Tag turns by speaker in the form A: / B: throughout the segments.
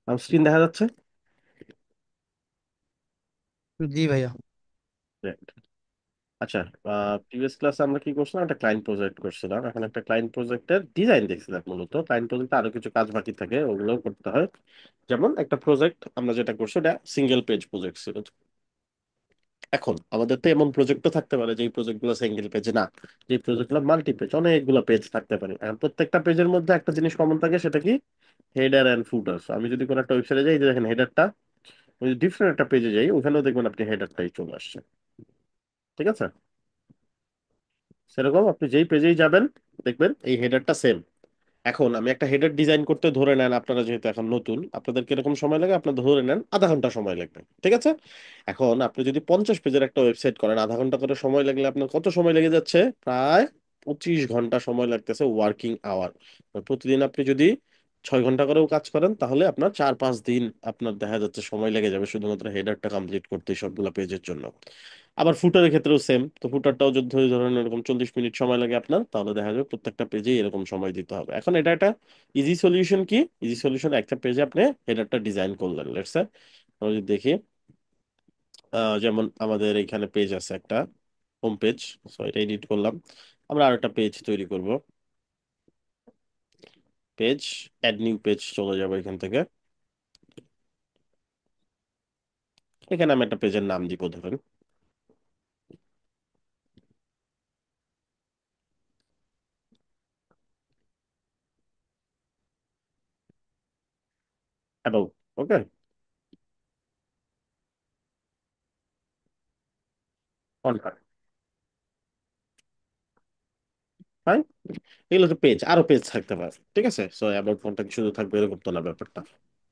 A: আমার স্ক্রিন দেখা যাচ্ছে?
B: জি ভাইয়া।
A: Right. আচ্ছা, প্রিভিয়াস ক্লাসে আমরা কি করছিলাম, একটা ক্লায়েন্ট প্রজেক্ট করছিলাম। এখন একটা ক্লায়েন্ট প্রজেক্টের ডিজাইন দেখছিলাম। মূলত ক্লায়েন্ট প্রজেক্টে আরো কিছু কাজ বাকি থাকে, ওগুলোও করতে হয়। যেমন একটা প্রজেক্ট আমরা যেটা করছি ওটা সিঙ্গেল পেজ প্রজেক্ট ছিল। এখন আমাদের তো এমন প্রজেক্টও থাকতে পারে যে প্রজেক্ট গুলো সিঙ্গেল পেজ না, যে প্রজেক্ট গুলো মাল্টি পেজ, অনেকগুলো পেজ থাকতে পারে। এখন প্রত্যেকটা পেজের মধ্যে একটা জিনিস কমন থাকে, সেটা কি? হেডার এন্ড ফুটার। আমি যদি কোনো একটা ওয়েবসাইটে যাই, এই যে দেখেন হেডারটা, ওই ডিফারেন্ট একটা পেজে যাই, ওখানেও দেখবেন আপনি হেডারটাই চলে আসছে। ঠিক আছে? সেরকম আপনি যেই পেজেই যাবেন দেখবেন এই হেডারটা সেম। এখন আমি একটা হেডার ডিজাইন করতে, ধরে নেন আপনারা যেহেতু এখন নতুন, আপনাদের কিরকম সময় লাগে? আপনার ধরে নেন আধা ঘন্টা সময় লাগবে। ঠিক আছে? এখন আপনি যদি 50 পেজের একটা ওয়েবসাইট করেন, আধা ঘন্টা করে সময় লাগলে আপনার কত সময় লেগে যাচ্ছে? প্রায় 25 ঘন্টা সময় লাগতেছে ওয়ার্কিং আওয়ার। প্রতিদিন আপনি যদি 6 ঘন্টা করেও কাজ করেন, তাহলে আপনার 4-5 দিন আপনার দেখা যাচ্ছে সময় লেগে যাবে শুধুমাত্র হেডারটা কমপ্লিট করতে, সবগুলো পেজের জন্য। আবার ফুটারের ক্ষেত্রেও সেম। তো ফুটারটাও যদি ধরেন এরকম 40 মিনিট সময় লাগে আপনার, তাহলে দেখা যাবে প্রত্যেকটা পেজে এরকম সময় দিতে হবে। এখন এটা একটা ইজি সলিউশন। কি ইজি সলিউশন? একটা পেজে আপনি হেডারটা ডিজাইন করলেন, লেটস সে আমরা যদি দেখি, যেমন আমাদের এখানে পেজ আছে একটা, হোম পেজ। সো এটা এডিট করলাম। আমরা আর একটা পেজ তৈরি করব। পেজ, অ্যাড নিউ পেজ চলে যাবে এখান থেকে। এখানে আমি একটা পেজের নাম দিব, ধরেন অ্যাবাউট। Okay, contact, fine. এগুলো হচ্ছে পেজ, আরো পেজ থাকতে পারে। ঠিক আছে? সো অ্যাবাউট কন্টাক্ট শুধু থাকবে এরকম তো না ব্যাপারটা।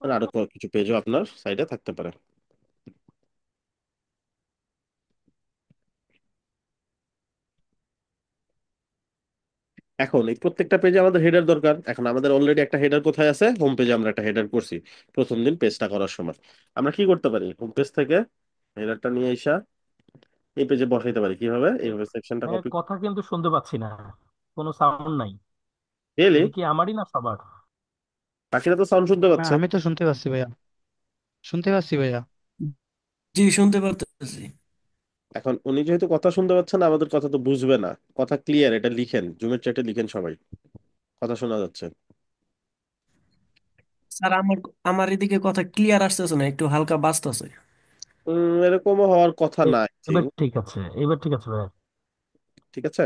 A: মানে আরো কিছু পেজও আপনার সাইডে থাকতে পারে। এখন এই প্রত্যেকটা পেজে আমাদের হেডার দরকার। এখন আমাদের অলরেডি একটা হেডার কোথায় আছে? হোম পেজে আমরা একটা হেডার করছি প্রথম দিন পেজটা করার সময়। আমরা কি করতে পারি? হোম পেজ থেকে হেডারটা নিয়ে এসে এই পেজে বসাইতে পারি। কিভাবে? এইভাবে সেকশনটা
C: ভাইয়া
A: কপি।
C: কথা কিন্তু শুনতে পাচ্ছি না, কোনো সাউন্ড নাই।
A: রিয়েলি?
C: এটা কি আমারই না সবার?
A: বাকিরা তো সাউন্ড শুনতে
B: না,
A: পাচ্ছে।
B: আমি তো শুনতে পাচ্ছি ভাইয়া। শুনতে পাচ্ছি ভাইয়া।
D: জি, শুনতে পারতেছি।
A: এখন উনি যেহেতু কথা শুনতে পাচ্ছেন না, আমাদের কথা তো বুঝবে না। কথা ক্লিয়ার, এটা লিখেন, জুমের চ্যাটে লিখেন সবাই, কথা শোনা যাচ্ছে।
D: স্যার, আমার আমার এদিকে কথা ক্লিয়ার আসতেছে না, একটু হালকা বাজতেছে।
A: এরকমও হওয়ার কথা না, আই
C: এবার
A: থিঙ্ক।
C: ঠিক আছে, এবার ঠিক আছে ভাইয়া।
A: ঠিক আছে।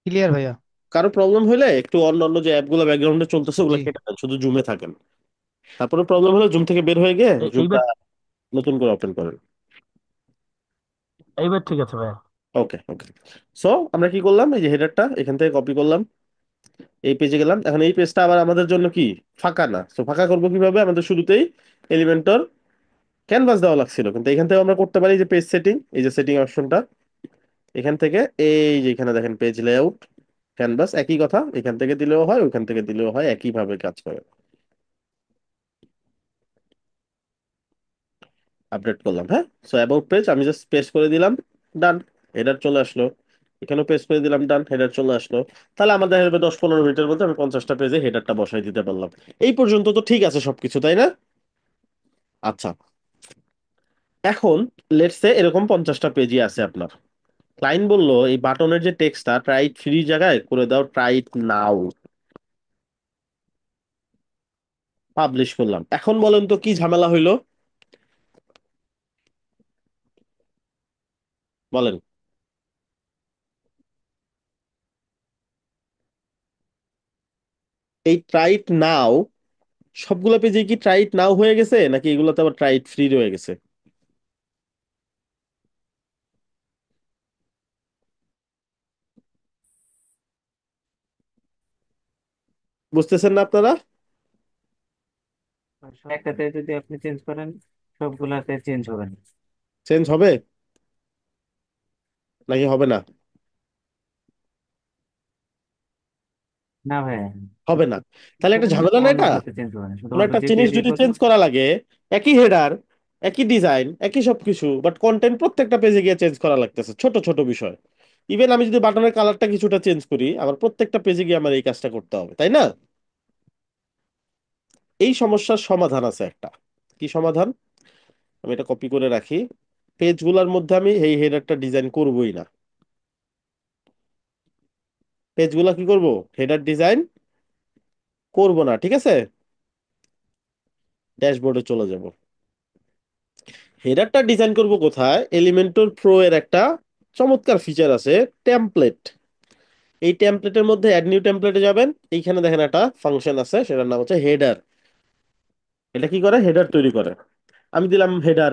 B: ক্লিয়ার ভাইয়া।
A: কারো প্রবলেম হলে একটু অন্য অন্য যে অ্যাপগুলো ব্যাকগ্রাউন্ডে চলতেছে ওগুলো
B: জি।
A: কেটে দেন, শুধু জুমে থাকেন। তারপরে প্রবলেম হলে জুম থেকে বের হয়ে গিয়ে জুমটা
C: এইবার
A: নতুন করে ওপেন করেন।
C: এইবার ঠিক আছে ভাইয়া।
A: ওকে, ওকে। সো আমরা কি করলাম? এই যে হেডারটা এখান থেকে কপি করলাম, এই পেজে গেলাম। এখন এই পেজটা আবার আমাদের জন্য কি ফাঁকা না। সো ফাঁকা করবো কিভাবে? আমাদের শুরুতেই এলিমেন্টর ক্যানভাস দেওয়া লাগছিল, কিন্তু এখান থেকে আমরা করতে পারি যে পেজ সেটিং, এই যে সেটিং অপশনটা, এখান থেকে এই যে এখানে দেখেন পেজ লেআউট, ক্যানভাস, একই কথা। এখান থেকে দিলেও হয়, ওখান থেকে দিলেও হয়, একই ভাবে কাজ করে। আপডেট করলাম, হ্যাঁ। সো অ্যাবাউট পেজ আমি জাস্ট পেস্ট করে দিলাম, ডান। হেডার চলে আসলো। এখানেও পেস্ট করে দিলাম, ডান, হেডার চলে আসলো। তাহলে আমাদের হবে 10-15 মিনিটের মধ্যে আমি 50টা পেজে হেডারটা বসাই দিতে পারলাম। এই পর্যন্ত তো ঠিক আছে সবকিছু, তাই না? আচ্ছা, এখন লেটস সে এরকম 50টা পেজই আছে আপনার। ক্লায়েন্ট বললো এই বাটনের যে টেক্সটটা ট্রাই ফ্রি জায়গায় করে দাও, ট্রাই নাও। পাবলিশ করলাম। এখন বলেন তো কি ঝামেলা হইলো? বলেন। এই ট্রাইট নাও সবগুলো পেজে কি ট্রাইট নাও হয়ে গেছে, নাকি এগুলোতে আবার ট্রাইট ফ্রি রয়ে গেছে? বুঝতেছেন না আপনারা?
E: একটাতে যদি আপনি চেঞ্জ করেন, সবগুলাতে চেঞ্জ হবে না।
A: চেঞ্জ হবে নাকি হবে না?
E: না ভাই,
A: হবে না? তাহলে একটা
E: শুধুমাত্র
A: ঝামেলা না এটা?
E: অন্যটাতে চেঞ্জ হবে না,
A: কোনো
E: শুধুমাত্র
A: একটা
E: যেটা
A: জিনিস
E: দিয়ে
A: যদি
E: করবেন।
A: চেঞ্জ করা লাগে, একই হেডার, একই ডিজাইন, একই সবকিছু, বাট কন্টেন্ট প্রত্যেকটা পেজে গিয়ে চেঞ্জ করা লাগতেছে, ছোট ছোট বিষয়। ইভেন আমি যদি বাটনের কালারটা কিছুটা চেঞ্জ করি, আবার প্রত্যেকটা পেজে গিয়ে আমার এই কাজটা করতে হবে, তাই না? এই সমস্যার সমাধান আছে একটা। কি সমাধান? আমি এটা কপি করে রাখি। পেজগুলোর মধ্যে আমি এই হেডারটা ডিজাইন করবই না। পেজগুলা কি করব? হেডার ডিজাইন করব না, ঠিক আছে। ড্যাশবোর্ডে চলে যাব। হেডারটা ডিজাইন করব কোথায়? এলিমেন্টর প্রো এর একটা চমৎকার ফিচার আছে, টেমপ্লেট। এই টেমপ্লেটের মধ্যে অ্যাড নিউ টেমপ্লেটে যাবেন। এইখানে দেখেন একটা ফাংশন আছে, সেটার নাম হচ্ছে হেডার। এটা কি করে? হেডার তৈরি করে। আমি দিলাম হেডার।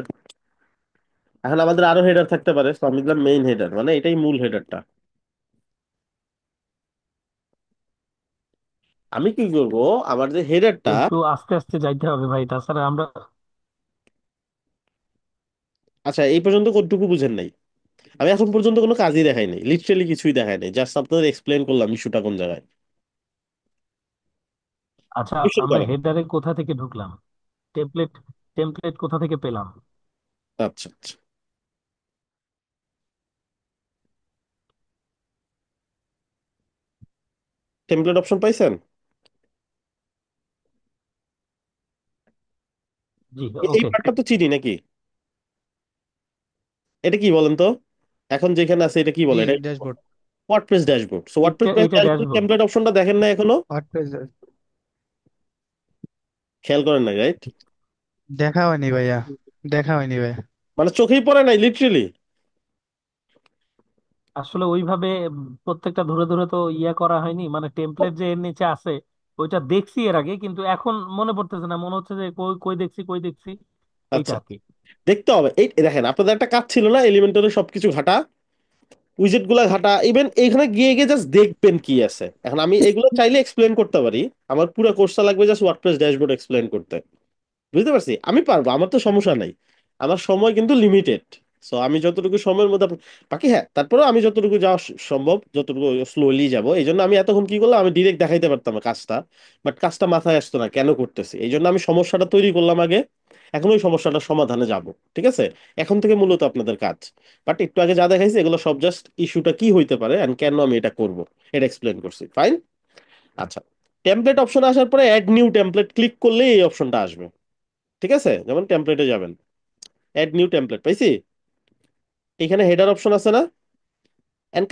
A: এখন আমাদের আরো হেডার থাকতে পারে, তো আমি দিলাম মেইন হেডার, মানে এটাই মূল হেডারটা। আমি কি করব? আমার যে হেডারটা,
C: একটু আস্তে আস্তে যাইতে হবে ভাই, তাছাড়া আমরা।
A: আচ্ছা এই পর্যন্ত কতটুকু বুঝেন নাই? আমি এখন পর্যন্ত কোনো কাজই দেখাই নাই, লিটারালি কিছুই দেখাই নাই, জাস্ট আপনাদের এক্সপ্লেন করলাম ইস্যুটা কোন জায়গায়।
C: আচ্ছা,
A: কোশ্চেন
C: আমরা
A: করেন।
C: হেডারে কোথা থেকে ঢুকলাম? টেমপ্লেট টেমপ্লেট কোথা থেকে পেলাম?
A: আচ্ছা আচ্ছা, টেমপ্লেট অপশন পাইছেন?
C: জি,
A: এই
C: ওকে।
A: পার্টটা তো চিনি নাকি? এটা কি বলেন তো? এখন যেখানে আছে এটা কি
B: জি
A: বলে? এটা
B: ড্যাশবোর্ড।
A: WordPress dashboard. সো
C: এটা
A: ওয়ার্ডপ্রেস
C: এটা
A: ড্যাশবোর্ড
C: ড্যাশবোর্ড।
A: টেমপ্লেট অপশনটা দেখেন না এখনো?
B: ওয়ার্ডপ্রেস
A: খেয়াল করেন না, রাইট?
B: দেখা হয়নি ভাইয়া, দেখা হয়নি ভাইয়া।
A: মানে চোখেই পড়ে নাই লিটারালি।
C: আসলে ওইভাবে প্রত্যেকটা ধরে ধরে তো ইয়া করা হয়নি, মানে টেমপ্লেট যে এর নিচে আছে ওইটা দেখছি এর আগে, কিন্তু এখন মনে পড়তেছে না, মনে হচ্ছে যে কই কই দেখছি কই দেখছি। এইটা
A: আচ্ছা,
C: আর কি।
A: দেখতে হবে। এই দেখেন, আপনাদের একটা কাজ ছিল না এলিমেন্টরে সবকিছু ঘাটা, উইজেট গুলা ঘাটা, ইভেন এইখানে গিয়ে গিয়ে জাস্ট দেখবেন কি আছে। এখন আমি এগুলো চাইলে এক্সপ্লেন করতে পারি। আমার পুরো কোর্সটা লাগবে জাস্ট ওয়ার্ডপ্রেস ড্যাশবোর্ড এক্সপ্লেন করতে। বুঝতে পারছি, আমি পারবো, আমার তো সমস্যা নাই। আমার সময় কিন্তু লিমিটেড। সো আমি যতটুকু সময়ের মধ্যে বাকি, হ্যাঁ তারপরেও আমি যতটুকু যাওয়া সম্ভব, যতটুকু স্লোলি যাব। এই জন্য আমি এতক্ষণ কি করলাম, আমি ডিরেক্ট দেখাইতে পারতাম কাজটা, বাট কাজটা মাথায় আসতো না কেন করতেছি। এই জন্য আমি সমস্যাটা তৈরি করলাম আগে। এখন ওই সমস্যাটার সমাধানে যাব। ঠিক আছে? এখন থেকে মূলত আপনাদের কাজ। বাট একটু আগে যা দেখাইছি এগুলো সব জাস্ট ইস্যুটা কি হইতে পারে এন্ড কেন আমি এটা করব, এটা এক্সপ্লেন করছি। ফাইন। আচ্ছা, টেমপ্লেট অপশন আসার পরে অ্যাড নিউ টেমপ্লেট ক্লিক করলে এই অপশনটা আসবে। ঠিক আছে? যেমন টেমপ্লেটে যাবেন, অ্যাড নিউ টেমপ্লেট পাইছি। এখানে হেডার অপশন আছে না? এন্ড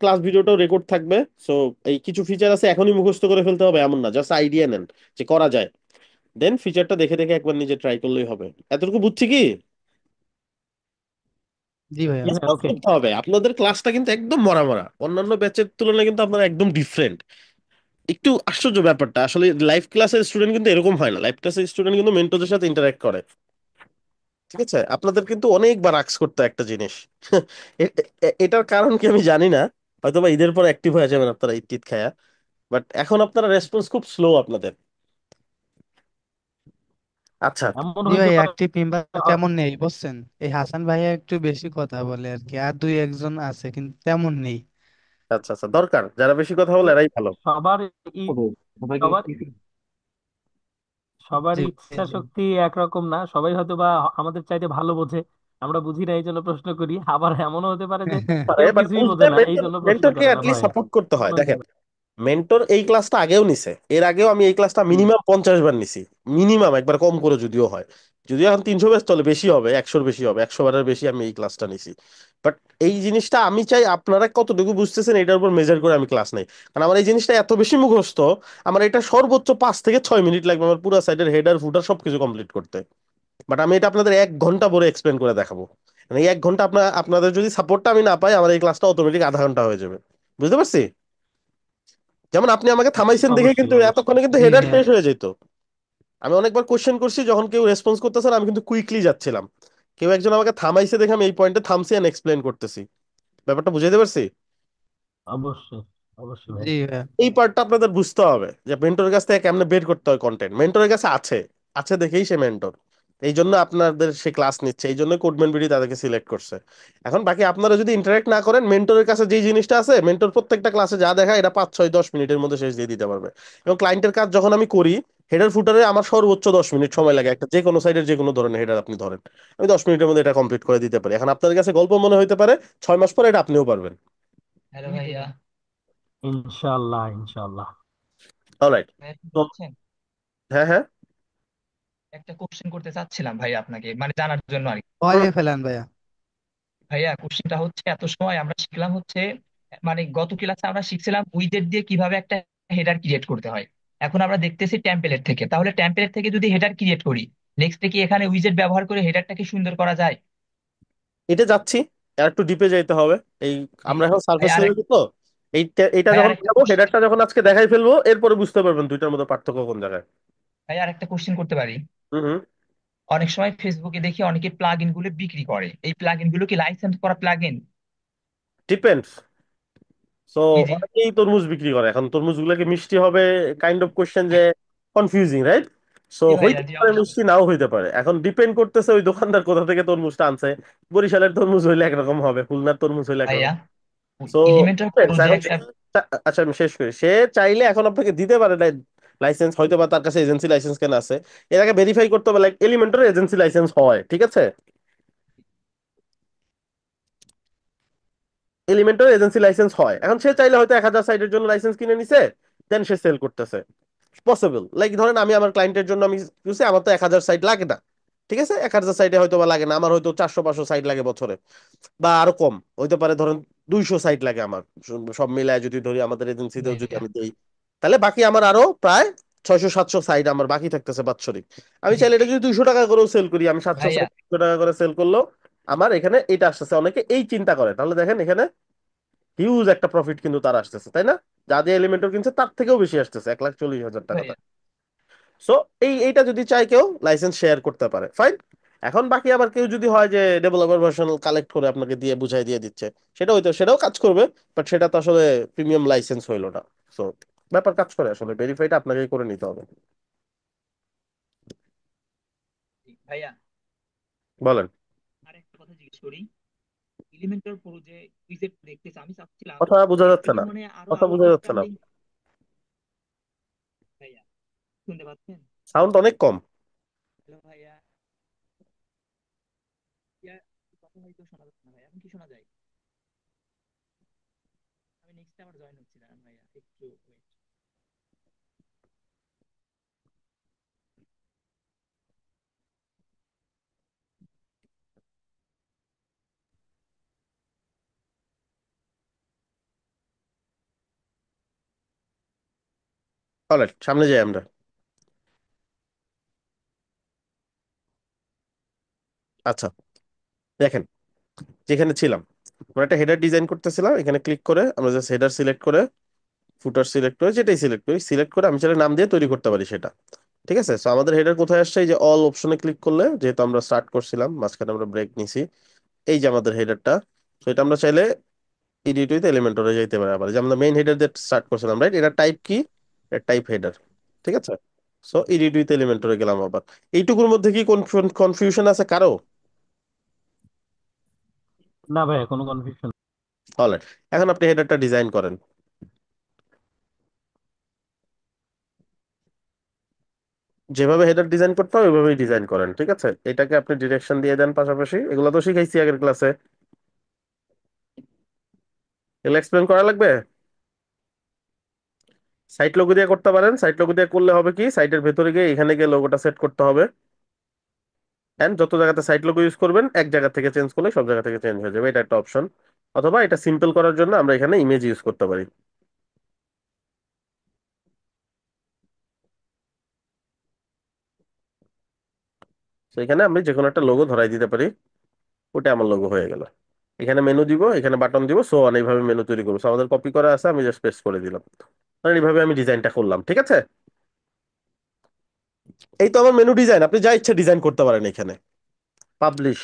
A: ক্লাস ভিডিওটাও রেকর্ড থাকবে। সো এই কিছু ফিচার আছে এখনই মুখস্থ করে ফেলতে হবে এমন না, জাস্ট আইডিয়া নেন যে করা যায়। দেন ফিচারটা দেখে দেখে একবার নিজে ট্রাই করলেই হবে। এতটুকু বুঝছি কি?
B: জি ভাইয়া।
C: জি ভাই,
A: রেসপন্স
C: ওকে।
A: করতে হবে। আপনাদের ক্লাসটা কিন্তু একদম মরা মরা, অন্যান্য ব্যাচের তুলনায় কিন্তু আপনারা একদম ডিফারেন্ট। একটু আশ্চর্য ব্যাপারটা আসলে, লাইভ ক্লাসের স্টুডেন্ট কিন্তু এরকম হয় না। লাইভ ক্লাসের স্টুডেন্ট কিন্তু মেন্টরদের সাথে ইন্টারঅ্যাক্ট করে। ঠিক আছে? আপনাদের কিন্তু অনেকবার আক্স করতে হয় একটা জিনিস। এটার কারণ কি আমি জানি না। হয়তোবা ঈদের পর অ্যাক্টিভ হয়ে যাবেন আপনারা ঈদ টিদ খায়া। বাট এখন আপনারা রেসপন্স খুব স্লো আপনাদের। আচ্ছা
C: এমন
B: জি
C: হইতে
B: ভাই,
C: পারে।
B: অ্যাক্টিভ মেম্বার
C: আ-
B: তেমন নেই বুঝছেন। এই হাসান ভাইয়া একটু বেশি কথা বলে আর কি, আর দুই একজন আছে কিন্তু তেমন নেই।
A: আচ্ছা আচ্ছা, দরকার যারা বেশি কথা বলে এরাই ভালো।
C: সবার ই-
E: হবে সবাইকে
C: সবার সবার
B: জি
C: ইচ্ছা শক্তি একরকম না, সবাই হয়তো বা আমাদের চাইতে ভালো বোঝে। আমরা বুঝি না এই জন্য প্রশ্ন করি, আবার এমনও হতে পারে যে কেউ
A: বাট
C: কিছুই
A: বুঝতে
C: বোঝে না এই
A: মেন্টর,
C: জন্য প্রশ্ন
A: মেন্টরকে
C: করে না
A: অ্যাটলিস্ট
C: ভয়ে।
A: সাপোর্ট করতে হয়।
C: এমন হতে
A: দেখেন,
C: পারে।
A: মেন্টর এই ক্লাসটা আগেও নিছে, এর আগেও আমি এই ক্লাসটা
B: হুম।
A: মিনিমাম 50 বার নিছি। মিনিমাম একবার কম করে যদিও হয়। যদিও এখন 300 ব্যাচ চলে, বেশি হবে, 100-র বেশি হবে, 100 বারের বেশি আমি এই ক্লাসটা নিছি। বাট এই জিনিসটা আমি চাই আপনারা কতটুকু বুঝতেছেন এটার উপর মেজার করে আমি ক্লাস নেই। কারণ আমার এই জিনিসটা এত বেশি মুখস্থ, আমার এটা সর্বোচ্চ 5 থেকে 6 মিনিট লাগবে আমার পুরো সাইডের হেডার ফুটার সবকিছু কমপ্লিট করতে। বাট আমি এটা আপনাদের 1 ঘন্টা পরে এক্সপ্লেন করে দেখাবো। মানে এই 1 ঘন্টা আপনাদের যদি সাপোর্টটা আমি না পাই, আমার এই ক্লাসটা অটোমেটিক আধা ঘন্টা হয়ে যাবে। বুঝতে পারছি? যেমন আপনি আমাকে থামাইছেন দেখে
C: অবশ্যই
A: কিন্তু
C: অবশ্যই।
A: এতক্ষণে কিন্তু
B: জি
A: হেডার
B: ভাইয়া।
A: শেষ হয়ে যেত। আমি অনেকবার কোশ্চেন করছি, যখন কেউ রেসপন্স করতেছে না আমি কিন্তু কুইকলি যাচ্ছিলাম। কেউ একজন আমাকে থামাইছে দেখে আমি এই পয়েন্টে থামছি এন্ড এক্সপ্লেন করতেছি। ব্যাপারটা বুঝাইতে পারছি?
C: অবশ্যই অবশ্যই ভাই।
B: জি ভাইয়া।
A: এই পার্টটা আপনাদের বুঝতে হবে যে মেন্টরের কাছ থেকে কেমনে বের করতে হয় কন্টেন্ট। মেন্টরের কাছে আছে, আছে দেখেই সে মেন্টর। এই জন্য আপনাদের সে ক্লাস নিচ্ছে, এই জন্য কোডম্যান বিডি তাদেরকে সিলেক্ট করছে। এখন বাকি আপনারা যদি ইন্টারেক্ট না করেন, মেন্টরের কাছে যেই জিনিসটা আছে, মেন্টর প্রত্যেকটা ক্লাসে যা দেখায় এটা 5, 6, 10 মিনিটের মধ্যে শেষ দিয়ে দিতে পারবে। এবং ক্লায়েন্টের কাজ যখন আমি করি, হেডার ফুটারে আমার সর্বোচ্চ 10 মিনিট সময় লাগে। একটা যে কোনো সাইডের যে কোনো ধরনের হেডার আপনি ধরেন, আমি 10 মিনিটের মধ্যে এটা কমপ্লিট করে দিতে পারি। এখন আপনাদের কাছে গল্প মনে হইতে পারে, 6 মাস পরে এটা আপনিও পারবেন।
B: হ্যালো ভাইয়া।
C: ইনশাআল্লাহ ইনশাআল্লাহ।
A: অলরাইট।
B: ভাইয়া শুনতে
A: তো
B: পাচ্ছেন?
A: হ্যাঁ হ্যাঁ,
F: একটা কোশ্চেন করতে চাচ্ছিলাম ভাইয়া আপনাকে, মানে জানার জন্য আর কি।
A: হুম।
B: ভয়ে ফেলেন ভাইয়া।
F: ভাইয়া কোশ্চেনটা হচ্ছে, এত সময় আমরা শিখলাম হচ্ছে, মানে গত ক্লাসে আমরা শিখছিলাম উইজেট দিয়ে কিভাবে একটা হেডার ক্রিয়েট করতে হয়। এখন আমরা দেখতেছি টেমপ্লেট থেকে, তাহলে টেমপ্লেট থেকে যদি হেডার ক্রিয়েট করি, নেক্সটে কি এখানে উইজেট ব্যবহার করে হেডারটাকে সুন্দর করা যায়?
A: এটা যাচ্ছি, আর একটু ডিপে যাইতে হবে। এই
F: জি।
A: আমরা এখন
F: ভাই
A: সার্ফেস
F: আর
A: লেভেলে তো, এইটা
F: ভাই
A: যখন
F: আরেকটা
A: যাবো,
F: কোশ্চেন,
A: হেডারটা যখন আজকে দেখাই ফেলবো, এরপরে বুঝতে পারবেন দুইটার মধ্যে পার্থক্য কোন জায়গায়।
F: ভাই আরেকটা কোশ্চেন করতে পারি?
A: হুম হুম।
F: অনেক সময় ফেসবুকে দেখি অনেকে প্লাগ ইন গুলো বিক্রি করে, এই প্লাগ ইন গুলো কি লাইসেন্স করা প্লাগ ইন?
A: ডিপেন্ডস। সো
F: জি জি।
A: অনেকেই তরমুজ বিক্রি করে, এখন তরমুজ গুলোকে মিষ্টি হবে, কাইন্ড অফ কোশ্চেন যে কনফিউজিং, রাইট? সো
F: জি ভাইয়া,
A: হইতে
F: জি
A: পারে
F: অবশ্যই।
A: মিষ্টি, নাও হইতে পারে, এখন ডিপেন্ড করতেছে ওই দোকানদার কোথা থেকে তরমুজটা আনছে। বরিশালের তরমুজ হইলে একরকম হবে, খুলনার তরমুজ হইলে একরকম।
F: ভাইয়া
A: সো
F: এলিমেন্টার
A: ডিপেন্ডস।
F: যে
A: এখন
F: একটা,
A: আচ্ছা আমি শেষ করি। সে চাইলে এখন আপনাকে দিতে পারে লাইসেন্স, হয়তো বা তার কাছে এজেন্সি লাইসেন্স কেন আছে, এর আগে ভেরিফাই করতে হবে, লাইক এলিমেন্টের এজেন্সি লাইসেন্স হয়, ঠিক আছে? এলিমেন্টের এজেন্সি লাইসেন্স হয়, এখন সে চাইলে হয়তো 1,000 সাইটের জন্য লাইসেন্স কিনে নিছে, দেন সে সেল করতেছে। পসিবল, লাইক ধরেন আমি আমার ক্লায়েন্টের জন্য আমি বুঝছি আমার তো 1,000 সাইট লাগে না, ঠিক আছে? 1,000 সাইটে হয়তো বা লাগে না, আমার হয়তো 400-500 সাইট লাগে বছরে, বা আরো কম হইতে পারে, ধরেন 200 সাইট লাগে আমার। সব মিলায় যদি ধরি আমাদের এজেন্সিতেও
F: জি
A: যদি
F: ভাইয়া।
A: আমি দিই, তাহলে বাকি আমার আরো প্রায় 600-700 সাইট আমার বাকি থাকতেছে বাৎসরিক। আমি
F: জি
A: চাইলে এটা যদি 200 টাকা করেও সেল করি, আমি 700
F: ভাইয়া।
A: সাইট 200 টাকা করে সেল করলো, আমার এখানে এটা আসতেছে। অনেকে এই চিন্তা করে, তাহলে দেখেন এখানে হিউজ একটা প্রফিট কিন্তু তার আসতেছে, তাই না? যা দিয়ে এলিমেন্টর কিনছে তার থেকেও বেশি আসতেছে, 1,40,000 টাকা
F: ভাইয়া।
A: তার। সো এইটা যদি চাই কেউ লাইসেন্স শেয়ার করতে পারে, ফাইন। এখন বাকি আবার কেউ যদি হয় যে ডেভেলপার ভার্সন কালেক্ট করে আপনাকে দিয়ে বুঝাই দিয়ে দিচ্ছে, সেটা হয়তো সেটাও কাজ করবে, বাট সেটা তো আসলে প্রিমিয়াম লাইসেন্স হইলো না। সো ব্যাপার কাজ করে, আসলে ভেরিফাইটা আপনাকেই করে নিতে হবে।
F: জি, ভাইয়া
A: বলেন।
F: আর একটা কথা জিজ্ঞেস করি, এলিমেন্টার প্রো যে উইজেট দেখতেছি, আমি চাচ্ছিলাম
A: কথা বোঝা
F: যে
A: যাচ্ছে
F: এটার
A: না।
F: মানে আরো
A: কথা বোঝা যাচ্ছে না।
F: আউটস্ট্যান্ডিং। ভাইয়া শুনতে পাচ্ছেন?
A: সাউন্ড অনেক কম।
F: হ্যালো ভাইয়া, ইয়া, কথা হয়তো শোনা যাচ্ছে না ভাই, এখন কি শোনা যায়? আমি নেক্সট আবার জয়েন হচ্ছি, দাঁড়ান ভাইয়া একটু wait।
A: অলরাইট, সামনে যাই আমরা। আচ্ছা, দেখেন, যেখানে ছিলাম, আমরা একটা হেডার ডিজাইন করতেছিলাম, এখানে ক্লিক করে আমরা জাস্ট হেডার সিলেক্ট করে, ফুটার সিলেক্ট করে, যেটাই সিলেক্ট করে আমি সেটা নাম দিয়ে তৈরি করতে পারি সেটা। ঠিক আছে? সো আমাদের হেডার কোথায় আসছে? এই যে অল অপশনে ক্লিক করলে, যেহেতু আমরা স্টার্ট করছিলাম, মাঝখানে আমরা ব্রেক নিছি, এই যে আমাদের হেডারটা। তো এটা আমরা চাইলে এডিট উইথ এলিমেন্টরে যাইতে পারি আবার, যে আমরা মেইন হেডার দিয়ে স্টার্ট করছিলাম, রাইট? এটা টাইপ কি? এটা টাইপ হেডার, ঠিক আছে? সো এডিট উইথ এলিমেন্টরে গেলাম আবার। এইটুকুর মধ্যে কি কোন কনফিউশন আছে কারো?
C: না ভাইয়া, কোনো কনফিউশন।
A: অলরাইট, এখন আপনি হেডারটা ডিজাইন করেন। যেভাবে হেডার ডিজাইন করতে হবে ওইভাবেই ডিজাইন করেন, ঠিক আছে? এটাকে আপনি ডিরেকশন দিয়ে দেন পাশাপাশি, এগুলো তো শিখাইছি আগের ক্লাসে, এগুলো এক্সপ্লেন করা লাগবে? সাইট লোগো দিয়ে করতে পারেন, সাইট লোগো দিয়ে করলে হবে কি, সাইটের ভেতরে গিয়ে এখানে গিয়ে লোগোটা সেট করতে হবে, এন্ড যত জায়গাতে সাইট লোগো ইউজ করবেন এক জায়গা থেকে চেঞ্জ করলে সব জায়গা থেকে চেঞ্জ হয়ে যাবে, এটা একটা অপশন। অথবা এটা সিম্পল করার জন্য আমরা এখানে ইমেজ ইউজ করতে পারি। তো এখানে আমি যে কোনো একটা লোগো ধরাই দিতে পারি, ওটা আমার লোগো হয়ে গেল। এখানে মেনু দিব, এখানে বাটন দিব, সো অন, এইভাবে মেনু তৈরি করবো। So আমাদের কপি করা আছে, আমি জাস্ট পেস্ট করে দিলাম। মানে এইভাবে আমি ডিজাইনটা করলাম, ঠিক আছে? এই তো আমার মেনু ডিজাইন, আপনি যা ইচ্ছা ডিজাইন করতে পারেন এখানে। পাবলিশ।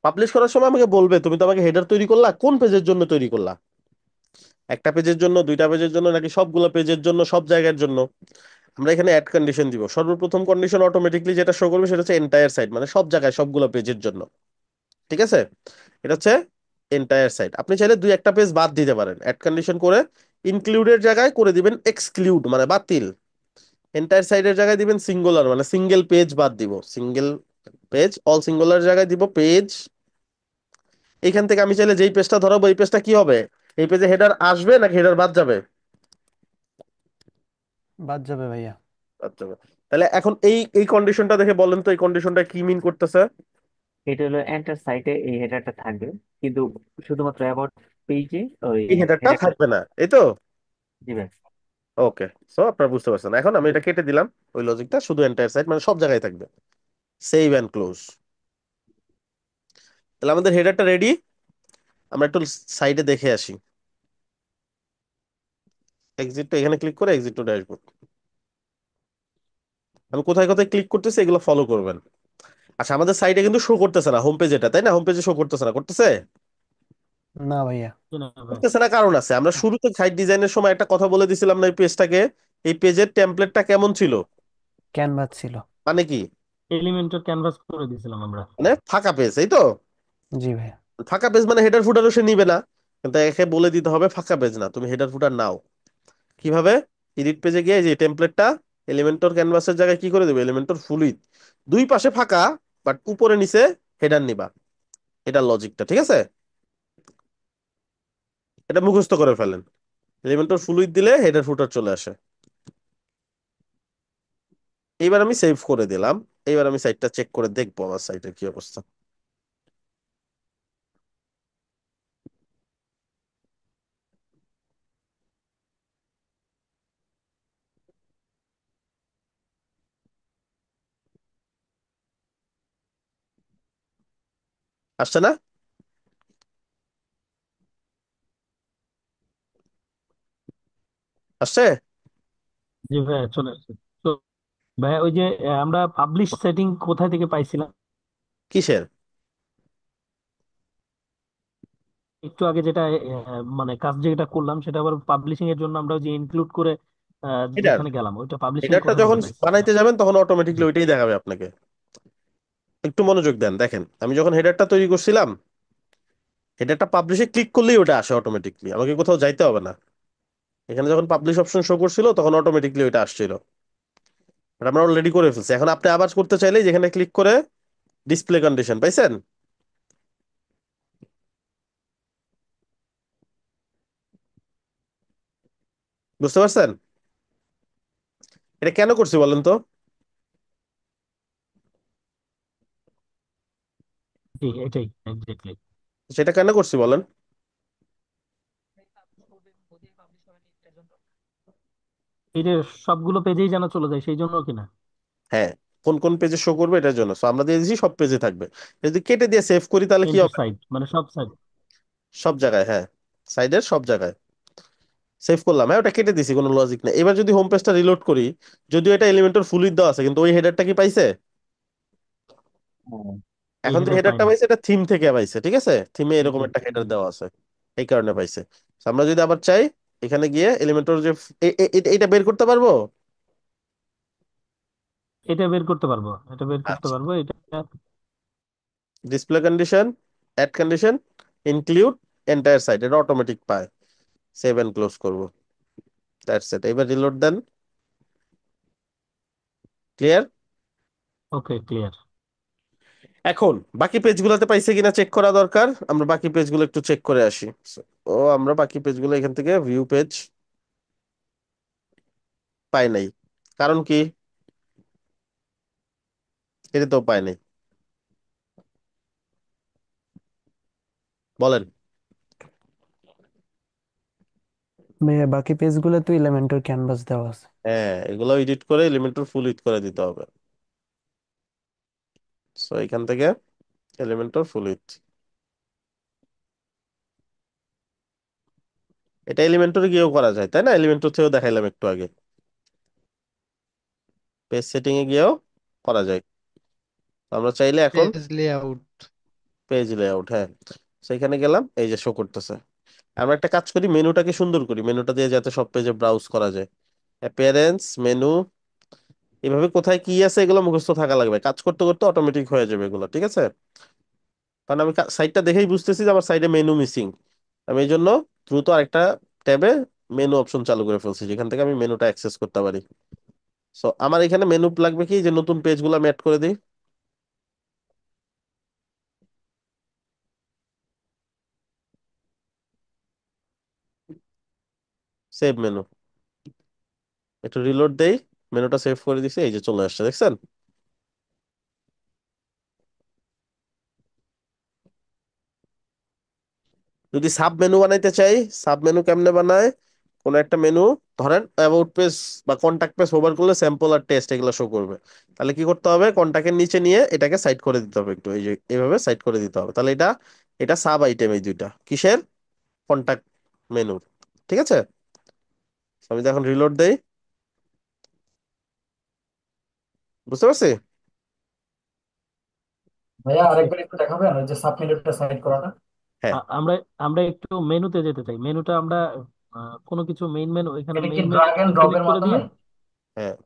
A: পাবলিশ করার সময় আমাকে বলবে তুমি তো আমাকে হেডার তৈরি করলা, কোন পেজের জন্য তৈরি করলা? একটা পেজের জন্য, দুইটা পেজের জন্য, নাকি সবগুলো পেজের জন্য, সব জায়গার জন্য? আমরা এখানে অ্যাড কন্ডিশন দিব। সর্বপ্রথম কন্ডিশন অটোমেটিকলি যেটা শো করবে সেটা হচ্ছে এন্টায়ার সাইট, মানে সব জায়গায় সবগুলো পেজের জন্য, ঠিক আছে? এটা হচ্ছে এন্টায়ার সাইট। আপনি চাইলে দুই একটা পেজ বাদ দিতে পারেন, অ্যাড কন্ডিশন করে ইনক্লুডের জায়গায় করে দিবেন এক্সক্লুড, মানে বাতিল। এন্টায়ার সাইডের জায়গায় দিবেন সিঙ্গুলার, মানে সিঙ্গেল পেজ বাদ দিব, সিঙ্গেল পেজ। অল সিঙ্গুলার জায়গায় দিব পেজ। এইখান থেকে আমি চাইলে যেই পেজটা ধরাবো, এই পেজটা কি হবে? এই পেজে হেডার আসবে নাকি হেডার বাদ যাবে?
D: বাদ যাবে ভাইয়া।
A: আচ্ছা, তাহলে এখন এই এই কন্ডিশনটা দেখে বলেন তো এই কন্ডিশনটা কি মিন করতেছে?
E: এটা হলো এন্টার সাইটে এই হেডারটা থাকবে, কিন্তু শুধুমাত্র অ্যাবাউট পেজে ওই
A: এই হেডারটা
E: হেডারটা।
A: থাকবে না, এই তো?
E: জি ভাই।
A: ওকে, সো আপনারা বুঝতে পারছেন। এখন আমি এটা কেটে দিলাম, ওই লজিকটা শুধু এন্টায়ার সাইট মানে সব জায়গায় থাকবে। Save and close. তাহলে আমাদের হেডারটা রেডি। আমরা একটু সাইডে দেখে আসি। এক্সিট টু, এখানে ক্লিক করে এক্সিট টু ড্যাশবোর্ড। আমি কোথায় কোথায় ক্লিক করতেছি এগুলো ফলো করবেন। আচ্ছা, আমাদের সাইডে কিন্তু শো করতেছে না হোম পেজ, এটা তাই না? হোম পেজে শো করতেছে না, করতেছে?
G: না ভাইয়া।
C: কি না ভাই?
A: করতেছে না, কারণ আছে। আমরা শুরুতে সাইট ডিজাইনের সময় একটা কথা বলে দিছিলাম না, এই পেজটাকে, এই পেজের টেমপ্লেটটা কেমন ছিল?
G: ক্যানভাস ছিল।
A: মানে কি?
C: এলিমেন্টের ক্যানভাস করে দিয়েছিলাম আমরা।
A: মানে ফাঁকা পেজ, এই তো?
G: জি ভাইয়া।
A: ফাঁকা পেজ মানে হেডার ফুটারও সে নিবে না, কিন্তু একে বলে দিতে হবে ফাঁকা পেজ না, তুমি হেডার ফুটার নাও। কিভাবে? এডিট পেজে গিয়ে এই যে টেমপ্লেটটা এলিমেন্টর ক্যানভাসের জায়গায় কি করে দেবে, এলিমেন্টর ফুল উইডথ, দুই পাশে ফাঁকা, বাট উপরে নিচে হেডার নিবা। এটা লজিকটা, ঠিক আছে? এটা মুখস্থ করে ফেলেন। এলিমেন্টর ফুল উইডথ দিলে হেডার ফুটার চলে আসে। এইবার আমি সেভ করে দিলাম। এইবার আমি সাইটটা চেক করে দেখবো আমার সাইটের কি অবস্থা। আসছে না? আসছে?
C: জি ভাই, চলে আসছে। তো ভাই ওই যে আমরা পাবলিশ সেটিং কোথায় থেকে পাইছিলাম?
A: কিসের?
C: একটু আগে যেটা মানে কাজ যেটা করলাম সেটা আবার পাবলিশিং এর জন্য আমরা ওই যে ইনক্লুড করে
A: হেডার।
C: যেখানে গেলাম ওইটা পাবলিশিং
A: হেডারটা
C: কোথা থেকে
A: যখন
C: পাইছিলাম?
A: বানাইতে যাবেন তখন অটোমেটিকলি ওইটাই দেখাবে আপনাকে। একটু মনোযোগ দেন, দেখেন আমি যখন হেডারটা তৈরি করছিলাম, হেডারটা পাবলিশে ক্লিক করলেই ওটা আসে অটোমেটিকলি, আমাকে কোথাও যাইতে হবে না। এখানে যখন পাবলিশ অপশন শো করছিল তখন অটোমেটিকলি ওইটা আসছিল। বাট আমরা অলরেডি করে ফেলছি। এখন আপনি আবার করতে চাইলে যেখানে ক্লিক করে ডিসপ্লে কন্ডিশন পাইছেন, বুঝতে পারছেন? এটা কেন করছি বলেন তো?
C: জি, এটাই এক্স্যাক্টলি।
A: সেটা কেন করছি বলেন?
F: পাবলিশ করবে ওদের পাবলিশ হবে না এটার জন্য।
C: এই যে সবগুলো পেজেই যেন চলে যায় সেই জন্য কিনা?
A: হ্যাঁ, কোন কোন পেজে শো করবে এটার জন্য। সো আমরা দিয়ে দিয়েছি সব পেজে থাকবে। যদি কেটে দিয়ে সেভ করি তাহলে কি
C: এন্টার
A: হবে?
C: সাইড মানে সব সাইড।
A: সব জায়গায়, হ্যাঁ, সাইডের সব জায়গায় সেভ করলাম। হ্যাঁ, ওটা কেটে দিছি, কোনো লজিক নেই। এবার যদি হোম পেজটা রিলোড করি, যদিও এটা এলিমেন্টর ফুল উইডথ দেওয়া আছে, কিন্তু ওই হেডারটা কি পাইছে?
E: হ্যাঁ।
C: এই
A: এখন যে
C: হেডার পাই
A: হেডারটা
C: নাই।
A: পাইছে এটা থিম থেকে পাইছে, ঠিক আছে? থিমে এরকম একটা হেডার
C: এক্স্যাক্টলি।
A: দেওয়া আছে, এই কারণে পাইছে। So, আমরা যদি আবার চাই এখানে গিয়ে এলিমেন্টর যে এটা বের করতে পারবো।
C: এটা বের করতে পারবো, এটা বের করতে
A: আচ্ছা,
C: পারবো এটা।
A: Display condition, add condition, include entire site, এটা অটোমেটিক পায়। সেভ এন্ড ক্লোজ করবো, দ্যাটস ইট। এবার রিলোড দেন। ক্লিয়ার?
C: Okay, clear.
A: এখন বাকি পেজগুলোতে পাইছে কিনা চেক করা দরকার। আমরা বাকি পেজগুলো একটু চেক করে আসি। ও, আমরা বাকি পেজগুলো এখান থেকে ভিউ পেজ পাই নাই। কারণ কি? এটা তো পাই নাই, বলেন।
G: ভাইয়া বাকি পেজগুলো তো এলিমেন্টর ক্যানভাস দেওয়া আছে।
A: হ্যাঁ, এগুলো এডিট করে এলিমেন্টর ফুল উইডথ করে দিতে হবে। সো এখান থেকে এলিমেন্টর ফুল উইডথ, এটা এলিমেন্টরে গিয়েও করা যায় তাই না? এলিমেন্টর থেকেও দেখাইলাম একটু আগে, পেজ সেটিং এ গিয়েও করা যায়। তো আমরা চাইলে এখন
B: পেজ লেআউট।
A: পেজ লেআউট, হ্যাঁ, সেখানে গেলাম, এই যে শো করতেছে। আমরা একটা কাজ করি, মেনুটাকে সুন্দর করি, মেনুটা দিয়ে যাতে সব পেজে ব্রাউজ করা যায়। অ্যাপিয়ারেন্স, মেনু, এভাবে কোথায় কি আছে এগুলো মুখস্থ থাকা লাগবে। কাজ করতে করতে অটোমেটিক হয়ে যাবে এগুলো, ঠিক আছে? কারণ আমি সাইটটা দেখেই বুঝতেছি যে আমার সাইডে মেনু মিসিং। আমি এই জন্য দ্রুত আরেকটা ট্যাবে মেনু অপশন চালু করে ফেলছি, যেখান থেকে আমি মেনুটা অ্যাক্সেস করতে পারি। সো আমার এখানে মেনু লাগবে কি, যে নতুন পেজগুলো আমি অ্যাড করে দিই। সেভ মেনু, একটু রিলোড দেই। মেনুটা সেভ করে দিছি, এই যে চলে আসছে, দেখছেন? যদি সাব মেনু বানাইতে চাই, সাব মেনু কেমনে বানায়? কোন একটা মেনু, ধরেন অ্যাবাউট পেজ বা কন্টাক্ট পেজ ওভার করলে স্যাম্পল আর টেস্ট এগুলো শো করবে। তাহলে কি করতে হবে? কন্টাক্টের নিচে নিয়ে এটাকে সাইড করে দিতে হবে একটু, এই যে এইভাবে সাইড করে দিতে হবে। তাহলে এটা এটা সাব আইটেম, এই দুইটা কিসের? কন্টাক্ট মেনুর। ঠিক আছে, আমি যদি এখন রিলোড দেই, বুঝতে পারছি?
H: ভাইয়া আরেকবার একটু দেখাবেন ওই যে সাবমেনুটা সিলেক্ট করাটা?
A: হ্যাঁ,
C: আমরা আমরা একটু মেনুতে যেতে চাই। মেনুটা আমরা কোনো কিছু মেইন মেনু, এখানে
H: এটা কি
C: মেইন
H: ড্রাগ এন্ড
C: মেনুতে ক্লিক
H: ড্রপের
C: করে দিয়ে
H: মাধ্যমে?
A: হ্যাঁ,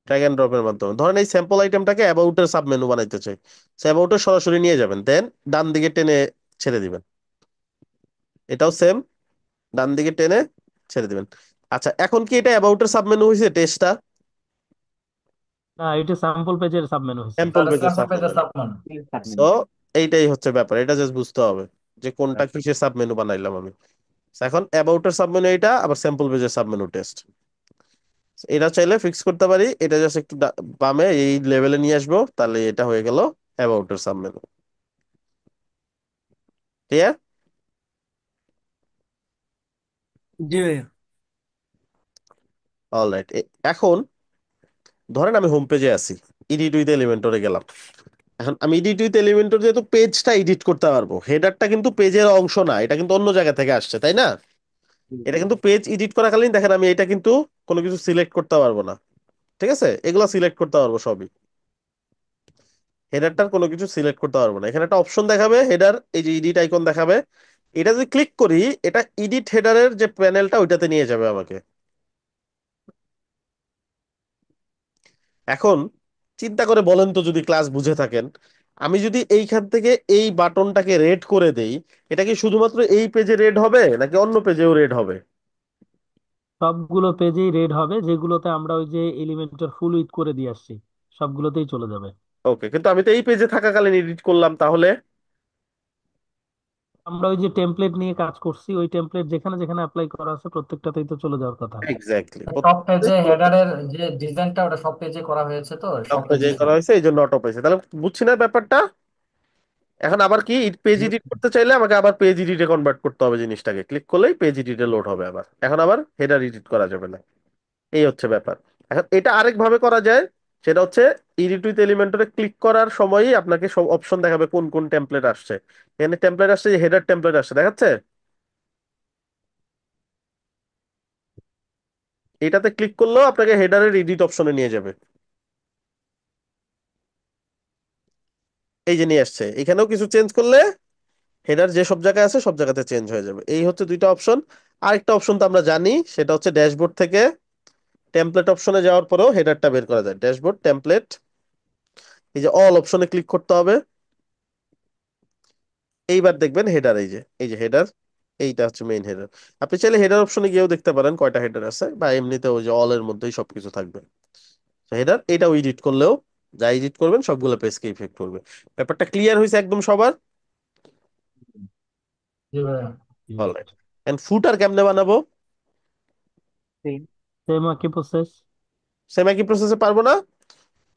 A: ড্র্যাগ এন্ড ড্রপের মাধ্যমে ধরেন এই স্যাম্পল আইটেমটাকে অ্যাবাউটের সাব মেনু বানাইতে চাই, সে অ্যাবাউটের সরাসরি নিয়ে যাবেন, দেন ডান দিকে টেনে ছেড়ে দিবেন। এটাও সেম, ডান দিকে টেনে ছেড়ে দিবেন। আচ্ছা, এখন কি এটা অ্যাবাউটের সাব মেনু হয়েছে টেস্টটা?
C: না, এটা স্যাম্পল পেজের সাব মেনু হয়েছে।
A: স্যাম্পল পেজের
H: স্যাম্পল
A: সাব
H: পেজের
A: মেনু।
H: সাবমেনু।
A: So
E: submenu.
A: এইটাই হচ্ছে ব্যাপার, এটা জাস্ট বুঝতে হবে যে কোনটা কিসের সাব মেনু বানাইলাম আমি। So, এখন অ্যাবাউটের সাব মেনু এটা, আবার স্যাম্পল পেজের সাব মেনু টেস্ট, এটা চাইলে ফিক্স করতে পারি। এটা জাস্ট একটু বামে এই লেভেলে নিয়ে আসবো, তাহলে এটা হয়ে গেল অ্যাবাউটের সাব মেনু। ক্লিয়ার?
D: জি ভাইয়া।
A: অলরাইট। এখন ধরেন আমি হোম পেজে আছি, এডিট উইথ এলিমেন্টরে গেলাম। এখন আমি এডিট উইথ এলিমেন্টর যেহেতু পেজটা এডিট করতে পারবো, হেডারটা কিন্তু পেজের অংশ না, এটা কিন্তু অন্য জায়গা থেকে আসছে, তাই না? এটা কিন্তু পেজ এডিট করাকালীন দেখেন আমি এটা কিন্তু কোনো কিছু সিলেক্ট করতে পারবো না। ঠিক আছে, এগুলো সিলেক্ট করতে পারবো সবই, হেডারটার কোনো কিছু সিলেক্ট করতে পারবো না। এখানে একটা অপশন দেখাবে হেডার, এই যে এডিট আইকন দেখাবে, এটা যদি ক্লিক করি এটা এডিট হেডারের যে প্যানেলটা ওইটাতে নিয়ে যাবে আমাকে। এখন চিন্তা করে বলেন তো, যদি ক্লাস বুঝে থাকেন, আমি যদি এইখান থেকে এই বাটনটাকে রেড করে দেই, এটা কি শুধুমাত্র এই পেজে রেড হবে নাকি অন্য পেজেও রেড হবে?
C: সবগুলো পেজেই রেড হবে, যেগুলোতে আমরা ওই যে এলিমেন্টর ফুল উইথ করে দিয়ে আসছি সবগুলোতেই চলে যাবে।
A: ওকে, কিন্তু আমি তো এই পেজে থাকাকালীন এডিট করলাম, তাহলে?
C: আমরা ওই যে টেমপ্লেট নিয়ে কাজ করছি, ওই টেমপ্লেট যেখানে যেখানে অ্যাপ্লাই করা আছে প্রত্যেকটাতেই তো চলে যাওয়ার কথা।
A: এক্স্যাক্টলি,
H: সব পেজে হেডারের যে ডিজাইনটা ওটা সব পেজে করা হয়েছে, তো
A: সব
H: সব
A: পেজে
H: পেজেই
A: করা
H: চলবে।
A: হয়েছে, এই জন্য অটো পেজে, তাহলে বুঝছি না ব্যাপারটা। এখন আবার কি, পেজ
H: জি।
A: এডিট করতে চাইলে আমাকে আবার পেজ এডিটে কনভার্ট করতে হবে জিনিসটাকে, ক্লিক করলেই পেজ এডিটে লোড হবে আবার, এখন আবার হেডার এডিট করা যাবে না। এই হচ্ছে ব্যাপার। এখন এটা আরেক ভাবে করা যায়, সেটা হচ্ছে এডিট উইথ এলিমেন্টরে ক্লিক করার সময়ই আপনাকে সব অপশন দেখাবে কোন কোন টেমপ্লেট আসছে। এখানে টেমপ্লেট আসছে, যে হেডার টেমপ্লেট আসছে দেখাচ্ছে, এটাতে ক্লিক করলেও আপনাকে হেডারের এডিট অপশনে নিয়ে যাবে। এই যে নিয়ে আসছে, এখানেও কিছু চেঞ্জ করলে হেডার যে সব জায়গায় আছে সব জায়গাতে চেঞ্জ হয়ে যাবে। এই হচ্ছে দুইটা অপশন। আরেকটা অপশন তো আমরা জানি, সেটা হচ্ছে ড্যাশবোর্ড থেকে টেমপ্লেট অপশনে যাওয়ার পরেও হেডারটা বের করা যায়। ড্যাশবোর্ড টেমপ্লেট, এই যে অল অপশনে ক্লিক করতে হবে, এইবার দেখবেন হেডার, এই যে হেডার, এইটা হচ্ছে মেইন হেডার। আপনি চাইলে হেডার অপশনে গিয়েও দেখতে পারেন কয়টা হেডার আছে, বা এমনিতে ওই যে অল এর মধ্যেই সবকিছু থাকবে। হেডার এটাও এডিট করলেও, যা এডিট করবেন সবগুলো পেজকে ইফেক্ট করবে। ব্যাপারটা ক্লিয়ার হয়েছে একদম সবার?
H: জি ভাইয়া।
A: অলরাইট। এন্ড ফুটার কেমনে বানাবো?
C: সেম একই প্রসেস।
A: সেম একই প্রসেসে পারবো না?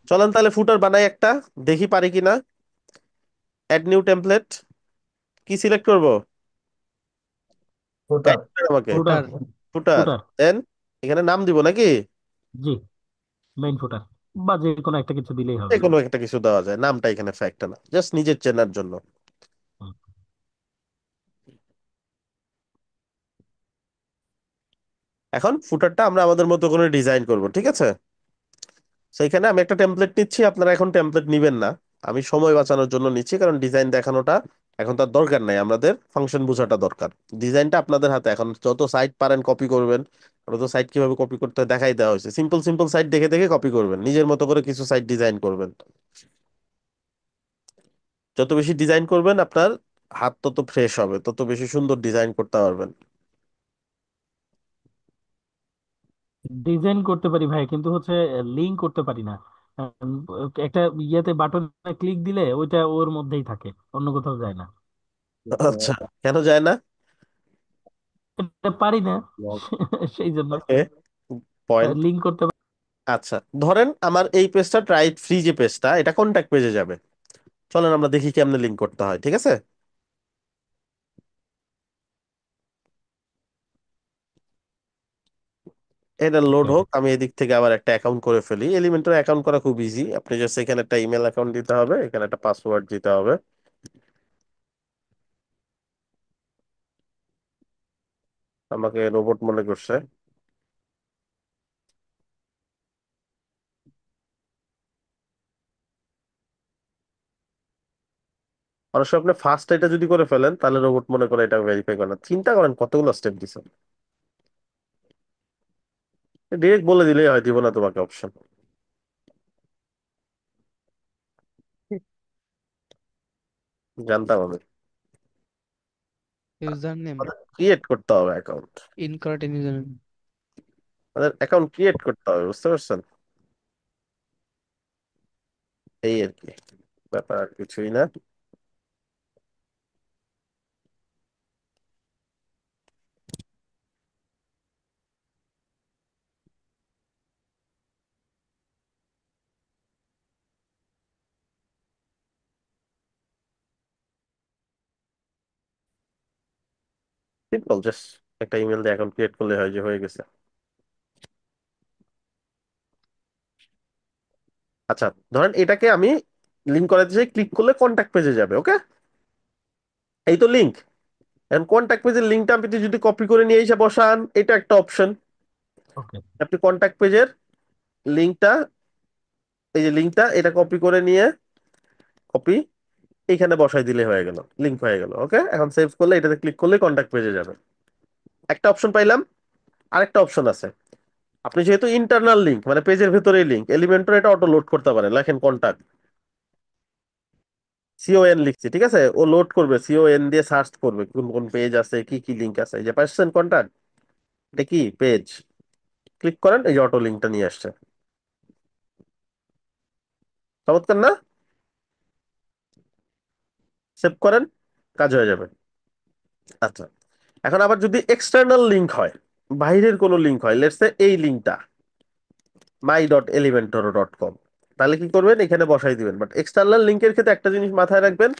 A: চলেন তাহলে ফুটার বানাই একটা, দেখি পারি কিনা। অ্যাড নিউ টেমপ্লেট, কি সিলেক্ট করব?
H: ফুটার।
A: গাইড করেন আমাকে।
C: ফুটার।
B: ফুটার।
A: ফুটার,
C: ফুটার।
A: দেন এখানে নাম দিব নাকি?
C: জি, মেইন ফুটার বা যে কোনো একটা কিছু দিলেই
A: যে
C: হবে।
A: কোনো একটা কিছু দেওয়া যায়, নামটা এখানে ফ্যাক্ট না, জাস্ট নিজের চেনার জন্য।
C: হুম।
A: এখন ফুটারটা আমরা আমাদের মতো করে ডিজাইন করব, ঠিক আছে? সেইখানে আমি একটা টেমপ্লেট নিচ্ছি, আপনারা এখন টেমপ্লেট নিবেন না, আমি সময় বাঁচানোর জন্য নিচ্ছি, কারণ ডিজাইন দেখানোটা এখন তার দরকার নাই, আমাদের ফাংশন বোঝাটা দরকার। ডিজাইনটা আপনাদের হাতে, এখন যত সাইট পারেন কপি করবেন। যত সাইট কিভাবে কপি করতে হয় দেখাই দেওয়া হয়েছে, সিম্পল সিম্পল সাইট দেখে দেখে কপি করবেন, নিজের মতো করে কিছু সাইট ডিজাইন করবেন। যত বেশি ডিজাইন করবেন আপনার হাত তত ফ্রেশ হবে, তত বেশি সুন্দর ডিজাইন করতে পারবেন।
C: ডিজাইন করতে পারি ভাই, কিন্তু হচ্ছে লিঙ্ক করতে পারি না। উম, একটা ইয়েতে বাটনে ক্লিক দিলে ওইটা ওর মধ্যেই থাকে, অন্য কোথাও যায় না।
A: আচ্ছা, কেন যায় না?
C: এটা পারি না সেই জন্য
A: ওকে, পয়েন্ট।
C: লিঙ্ক করতে পারি।
A: আচ্ছা, ধরেন আমার এই পেজটা ট্রাইড ফ্রি যে পেজটা, এটা কন্ট্যাক্ট পেজে যাবে। চলেন আমরা দেখি কেমনে লিঙ্ক করতে হয়, ঠিক আছে? এটা লোড
C: ওকে।
A: হোক, আমি এদিক থেকে আবার একটা অ্যাকাউন্ট করে ফেলি। এলিমেন্টর অ্যাকাউন্ট করা খুব ইজি, আপনি জাস্ট এখানে একটা ইমেল অ্যাকাউন্ট দিতে হবে, এখানে একটা পাসওয়ার্ড দিতে হবে। আমাকে রোবট মনে করছে। অবশ্য আপনি ফার্স্ট এটা যদি করে ফেলেন তাহলে রোবট মনে করে এটা ভেরিফাই করে না। চিন্তা করেন কতগুলো স্টেপ দিছে। ডিরেক্ট বলে দিলেই হয়, দিব না তোমাকে অপশন। জানতাম আমি।
B: ইউজার নেম
A: ক্রিয়েট করতে হবে অ্যাকাউন্ট।
B: Incorrect user name.
A: আমাদের অ্যাকাউন্ট ক্রিয়েট করতে হবে, বুঝতে পারছেন? এই আর কি ব্যাপার, আর কিছুই না। সিম্পল, জাস্ট একটা ইমেল দিয়ে অ্যাকাউন্ট ক্রিয়েট করলে হয়, যে হয়ে গেছে। আচ্ছা, ধরেন এটাকে আমি লিঙ্ক করাতে চাই, ক্লিক করলে কন্ট্যাক্ট পেজে যাবে। ওকে, এই তো লিঙ্ক। এখন কন্ট্যাক্ট পেজের লিঙ্কটা আপনি যদি কপি করে নিয়ে এসে বসান, এটা একটা অপশন।
C: ওকে।
A: আপনি কন্ট্যাক্ট পেজের লিঙ্কটা, এই যে লিঙ্কটা, এটা কপি করে নিয়ে কপি এইখানে বসাই দিলে হয়ে গেল, লিঙ্ক হয়ে গেল। ওকে, এখন সেভ করলে, এটাতে ক্লিক করলে কন্ট্যাক্ট পেজে যাবে। একটা অপশন পাইলাম। আরেকটা অপশন আছে, আপনি যেহেতু ইন্টারনাল লিঙ্ক মানে পেজের ভেতরে লিঙ্ক, এলিমেন্টর এটা অটো লোড করতে পারেন। লেখেন কন্ট্যাক্ট, সিওএন লিখছি, ঠিক আছে? ও লোড করবে, সিওএন দিয়ে সার্চ করবে কোন কোন পেজ আছে, কি কি লিঙ্ক আছে। এই যে পাচ্ছেন কন্ট্যাক্ট, এটা কি পেজ, ক্লিক করেন, এই যে অটো লিঙ্কটা নিয়ে আসছে। চমৎকার না? সেভ করেন, কাজ হয়ে যাবে। আচ্ছা, এখন আবার যদি এক্সটার্নাল লিঙ্ক হয়, বাইরের কোনো লিঙ্ক হয়, লেটস সে এই লিঙ্কটা my.elementor.com, তাহলে কি করবেন, এখানে বসাই দিবেন। বাট এক্সটার্নাল লিঙ্কের ক্ষেত্রে একটা জিনিস মাথায় রাখবেন,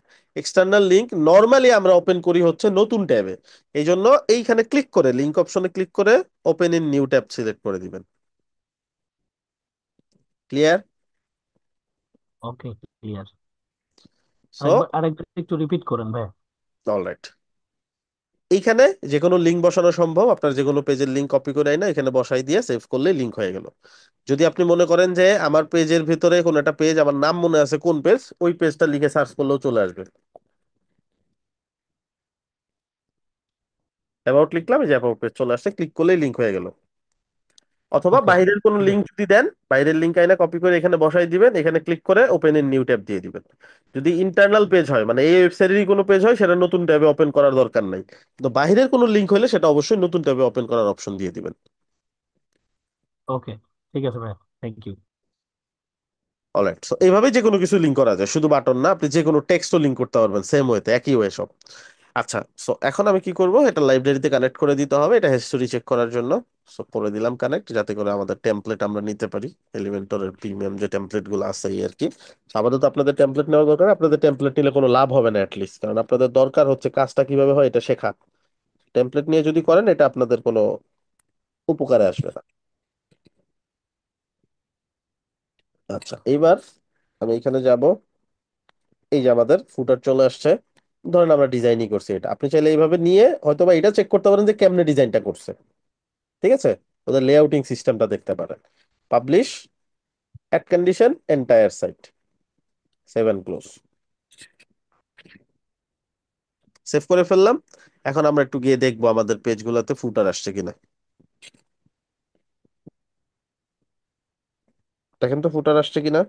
A: এক্সটার্নাল লিঙ্ক নর্মালি আমরা ওপেন করি হচ্ছে নতুন ট্যাবে। এই জন্য এইখানে ক্লিক করে, লিঙ্ক অপশনে ক্লিক করে open in new tab select করে দিবেন। ক্লিয়ার?
C: Okay, clear.
A: সো
C: আরেকবার একটু রিপিট করেন ভাই।
A: অলরাইট, এইখানে যে কোনো লিঙ্ক বসানো সম্ভব। আপনার যে কোনো পেজের লিঙ্ক কপি করে না এখানে বসাই দিয়ে সেভ করলে লিঙ্ক হয়ে গেল। যদি আপনি মনে করেন যে আমার পেজের ভিতরে কোন একটা পেজ, আমার নাম মনে আছে কোন পেজ, ওই পেজটা লিখে সার্চ করলেও চলে আসবে। অ্যাবাউট লিখলাম, এই যে অ্যাবাউট পেজ চলে আসছে, ক্লিক করলেই লিঙ্ক হয়ে গেল। অথবা
C: ওকে,
A: বাইরের কোনো
C: ঠিক
A: লিঙ্ক
C: আছে।
A: যদি দেন, বাইরের লিঙ্ক আইনা কপি করে এখানে বসাই দিবেন, এখানে ক্লিক করে ওপেন ইন নিউ ট্যাব দিয়ে দিবেন। যদি ইন্টারনাল পেজ হয়, মানে এই ওয়েবসাইটেরই কোনো পেজ হয়, সেটা নতুন ট্যাবে ওপেন করার দরকার নাই। তো বাইরের কোনো লিঙ্ক হলে সেটা অবশ্যই নতুন ট্যাবে ওপেন করার অপশন দিয়ে দিবেন।
C: ওকে, ঠিক আছে ভাই, থ্যাংক ইউ।
A: অলরাইট, সো এইভাবে যে কোনো কিছু লিঙ্ক করা যায়, শুধু বাটন না, আপনি যে কোনো টেক্সটও লিঙ্ক করতে পারবেন সেম ওয়েতে, একই ওয়ে সব। আচ্ছা, সো এখন আমি কি করব, এটা লাইব্রেরিতে কানেক্ট করে দিতে হবে, এটা হিস্টোরি চেক করার জন্য। সো করে দিলাম কানেক্ট, যাতে করে আমাদের টেমপ্লেট আমরা নিতে পারি, এলিমেন্টরের প্রিমিয়াম যে টেমপ্লেট গুলো আছে এই আর কি। আপাতত আপনাদের টেমপ্লেট নেওয়া দরকার, আপনাদের টেমপ্লেট নিলে কোনো লাভ হবে না অ্যাটলিস্ট, কারণ আপনাদের দরকার হচ্ছে কাজটা কিভাবে হয় এটা শেখা। টেমপ্লেট নিয়ে যদি করেন, এটা আপনাদের কোনো উপকারে আসবে না। আচ্ছা, এইবার আমি এখানে যাব, এই যে আমাদের ফুটার চলে আসছে। ধরেন আমরা ডিজাইনই করছি, এটা আপনি চাইলে এইভাবে নিয়ে হয়তোবা এটা চেক করতে পারেন যে কেমনে ডিজাইনটা করছে, ঠিক আছে? ওদের লেআউটিং সিস্টেমটা দেখতে পারেন। Publish, add condition, entire site, save and close. Save করে ফেললাম। এখন আমরা একটু গিয়ে দেখবো আমাদের পেজগুলোতে ফুটার আসছে কিনা। দেখেন তো ফুটার আসছে কিনা।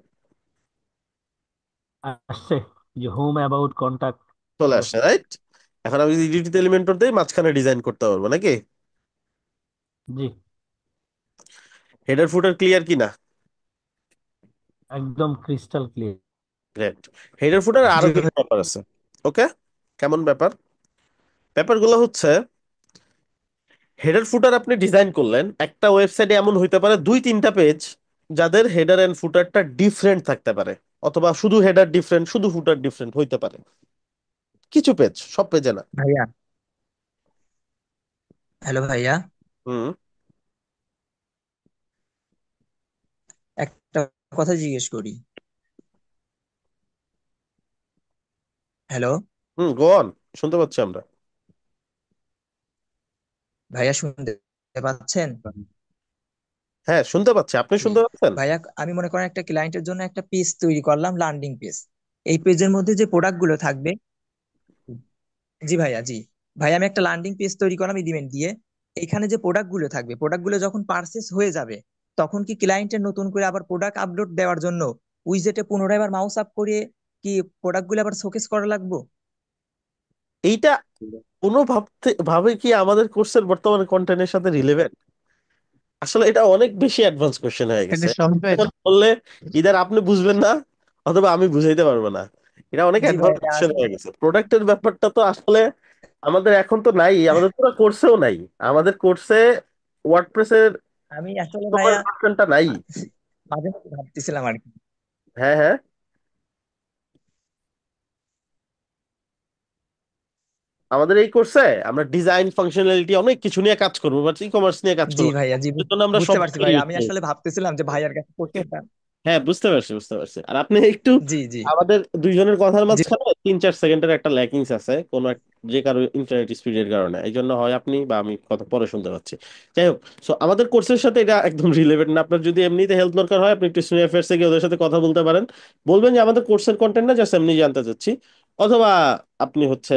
C: আসছে, যে হোম অ্যাবাউট কন্টাক্ট
A: চলে
C: এগুলো।
A: আসছে, রাইট? এখন আমি যদি এডিট এলিমেন্টর দিয়ে মাঝখানে ডিজাইন করতে পারবো নাকি?
C: জি,
A: হেডার ফুটার ক্লিয়ার কিনা?
C: একদম crystal clear.
A: Great. Header footer
B: জি
A: আরো কিছু
B: ভাই।
A: ব্যাপার আছে। ওকে, কেমন ব্যাপার? ব্যাপারগুলো হচ্ছে, হেডার ফুটার আপনি ডিজাইন করলেন, একটা ওয়েবসাইটে এমন হইতে পারে দুই তিনটা পেজ, যাদের হেডার এন্ড ফুটারটা ডিফারেন্ট থাকতে পারে, অথবা শুধু হেডার ডিফারেন্ট শুধু ফুটার ডিফারেন্ট হইতে পারে, কিছু পেজ, সব পেজে না।
F: ভাইয়া, হ্যালো ভাইয়া,
A: হুম।
F: একটা কথা জিজ্ঞেস করি। হ্যালো
A: হুম, গো অন, শুনতে পাচ্ছি আমরা।
F: ভাইয়া, শুনতে পাচ্ছেন?
A: হ্যাঁ, শুনতে পাচ্ছি, আপনি
F: জি
A: শুনতে পাচ্ছেন?
F: ভাইয়া, আমি মনে করেন একটা ক্লায়েন্টের জন্য একটা পেজ তৈরি করলাম, ল্যান্ডিং পেজ। এই পেজের মধ্যে যে প্রোডাক্ট গুলো থাকবে, জি ভাইয়া, জি ভাইয়া, আমি একটা ল্যান্ডিং পেজ তৈরি করলাম ইডিমেন্ট দিয়ে। এখানে যে প্রোডাক্ট গুলো থাকবে, প্রোডাক্ট গুলো যখন পারচেস হয়ে যাবে, তখন কি ক্লায়েন্টের নতুন করে আবার প্রোডাক্ট আপলোড দেওয়ার জন্য উইজেটে পুনরায় আবার মাউস আপ করে কি প্রোডাক্ট গুলো আবার শোকেস করা লাগবে?
A: এইটা কোনো ভাবে কি আমাদের কোর্সের বর্তমান কন্টেন্টের সাথে রিলেভেন্ট? আসলে এটা অনেক বেশি অ্যাডভান্স কোশ্চেন হয়ে
B: এটা
A: গেছে।
B: সবের।
A: এখন বললে ইদার আপনি বুঝবেন না, অথবা আমি বুঝাইতে পারবো না। এটা অনেক
F: জি
A: অ্যাডভান্স
F: ভাইয়া,
A: কোশ্চেন
F: আসলে
A: হয়ে গেছে। প্রোডাক্টের ব্যাপারটা তো আসলে আমাদের এখন তো নাই, আমাদের পুরো কোর্সেও নাই। আমাদের কোর্সে ওয়ার্ডপ্রেসের
F: আমি আসলে ভাইয়া
A: ভার্সনটা নাই।
F: মাঝে মাঝে ভাবতেছিলাম আর কি।
A: হ্যাঁ, হ্যাঁ, আমাদের এই কোর্সে আমরা ডিজাইন ফাংশনালিটি অনেক কিছু নিয়ে কাজ করবো, বাট ই কমার্স নিয়ে কাজ
F: জি
A: করবো না।
F: ভাইয়া, জি
A: এর জন্য আমরা
F: বুঝতে
A: সব
F: পারছি ভাইয়া।
A: ইউজ
F: আমি
A: করবো।
F: আসলে ভাবতেছিলাম যে ভাইয়ার কাছে কোশ্চেনটা।
A: হ্যাঁ, বুঝতে পারছি, বুঝতে পারছি। আর আপনি একটু,
F: জি জি
A: আমাদের দুইজনের কথার
F: জি
A: মাঝখানে 3-4 সেকেন্ডের একটা ল্যাকিংস আছে কোন যে কারো ইন্টারনেট স্পিডের কারণে, এই জন্য হয় আপনি বা আমি কথা পরে শুনতে পাচ্ছি। যাই হোক, সো আমাদের কোর্সের সাথে এটা একদম রিলেভেন্ট না। আপনার যদি এমনিতে হেল্প দরকার হয়, আপনি একটু স্টুডেন্ট অ্যাফেয়ার্স থেকে ওদের সাথে কথা বলতে পারেন। বলবেন যে আমাদের কোর্সের কন্টেন্ট না, জাস্ট এমনি জানতে চাচ্ছি। অথবা আপনি হচ্ছে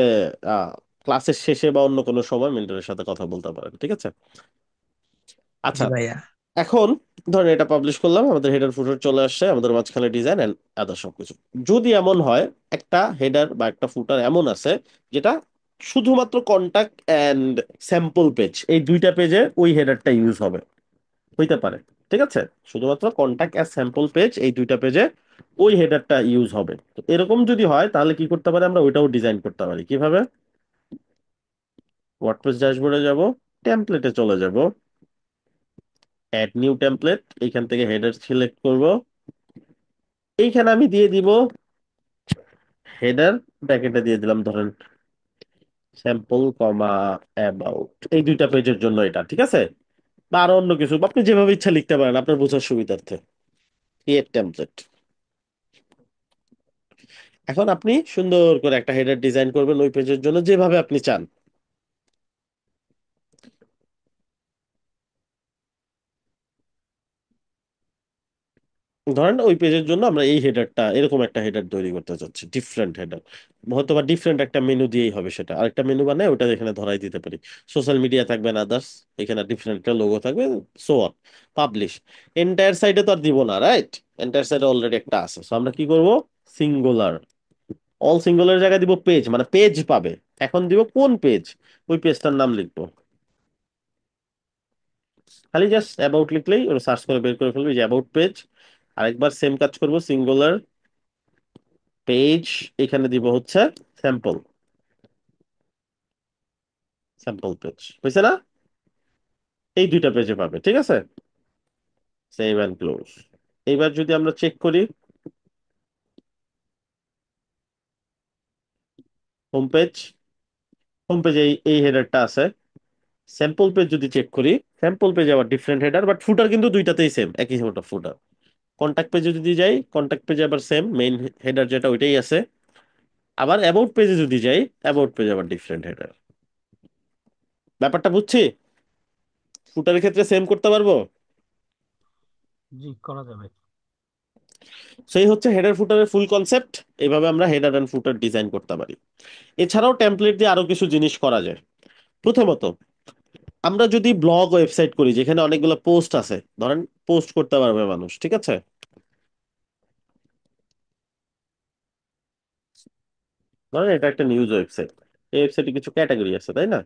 A: ক্লাসের শেষে বা অন্য কোনো সময় মেন্টরের সাথে কথা বলতে পারেন, ঠিক আছে? আচ্ছা,
F: জি ভাইয়া,
A: এখন ধরেন এটা পাবলিশ করলাম, আমাদের হেডার ফুটার চলে আসছে, আমাদের মাঝখানে ডিজাইন এন্ড আদার সবকিছু। যদি এমন হয় একটা হেডার বা একটা ফুটার এমন আছে যেটা শুধুমাত্র কন্টাক্ট এন্ড স্যাম্পল পেজ, এই দুইটা পেজে ওই হেডারটা ইউজ হবে, হইতে পারে, ঠিক আছে? শুধুমাত্র কন্টাক্ট এন্ড স্যাম্পল পেজ, এই দুইটা পেজে ওই হেডারটা ইউজ হবে। তো এরকম যদি হয় তাহলে কি করতে পারি, আমরা ওইটাও ডিজাইন করতে পারি। কিভাবে? ওয়ার্ডপ্রেস ড্যাশবোর্ডে যাব, টেমপ্লেটে চলে যাব, অ্যাড নিউ টেমপ্লেট, এইখান থেকে হেডার সিলেক্ট করব। এইখানে আমি দিয়ে দিব হেডার, ব্র্যাকেটে দিয়ে দিলাম ধরেন স্যাম্পল কমা অ্যাবাউট, এই দুইটা পেজের জন্য এটা, ঠিক আছে? বা আরো অন্য কিছু, বা আপনি যেভাবে ইচ্ছা লিখতে পারেন আপনার বোঝার সুবিধার্থে। Create template. এখন আপনি সুন্দর করে একটা হেডার ডিজাইন করবেন ওই পেজের জন্য যেভাবে আপনি চান। ধরেন ওই পেজের জন্য আমরা এই হেডারটা, এরকম একটা হেডার তৈরি করতে চাচ্ছি, ডিফারেন্ট হেডার, হয়তো বা ডিফারেন্ট একটা মেনু দিয়েই হবে, সেটা আরেকটা মেনু বানায় ওটা এখানে ধরাই দিতে পারি। সোশ্যাল মিডিয়া থাকবে না, আদার্স, এখানে ডিফারেন্ট একটা লোগো থাকবে, সো অন। পাবলিশ। এন্টায়ার সাইডে তো আর দিব না, রাইট? এন্টায়ার সাইডে অলরেডি একটা আছে, সো আমরা কি করব, সিঙ্গুলার, অল সিঙ্গুলার জায়গায় দিব পেজ, মানে পেজ পাবে। এখন দিব কোন পেজ, ওই পেজটার নাম লিখবো। খালি জাস্ট অ্যাবাউট লিখলেই ওরা সার্চ করে বের করে ফেলবে যে অ্যাবাউট পেজ। আরেকবার সেম কাজ করব, সিঙ্গুলার পেজ, এখানে দিব হচ্ছে স্যাম্পল, স্যাম্পল পেজ, হয়েছে না? এই দুইটা পেজে পাবে, ঠিক আছে? Save and close. এইবার যদি আমরা চেক করি হোম পেজ, হোম পেজে এই এই হেডারটা আছে। স্যাম্পল পেজ যদি চেক করি, স্যাম্পল পেজ আবার ডিফারেন্ট হেডার, বাট ফুটার কিন্তু দুইটাতেই সেম, একই হেডার ফুটার। কন্টাক্ট পেজে যদি যাই, কন্টাক্ট পেজে আবার সেম মেইন হেডার যেটা ওইটাই আছে। আবার অ্যাবাউট পেজে যদি যাই, অ্যাবাউট পেজে আবার ডিফারেন্ট হেডার। ব্যাপারটা বুঝছি? ফুটারের ক্ষেত্রে সেম করতে পারবো।
C: জি, করা যাবে।
A: সেই হচ্ছে হেডার ফুটারের ফুল কনসেপ্ট। এইভাবে আমরা হেডার এন্ড ফুটার ডিজাইন করতে পারি। এছাড়াও টেমপ্লেট দিয়ে আরো কিছু জিনিস করা যায়। প্রথমত, আমরা যদি ব্লগ ওয়েবসাইট করি যেখানে অনেকগুলো পোস্ট আছে, ধরেন পোস্ট করতে পারবে মানুষ, ঠিক আছে? ধরেন এটা একটা নিউজ ওয়েবসাইট, এই ওয়েবসাইটে কিছু ক্যাটাগরি আছে, তাই না?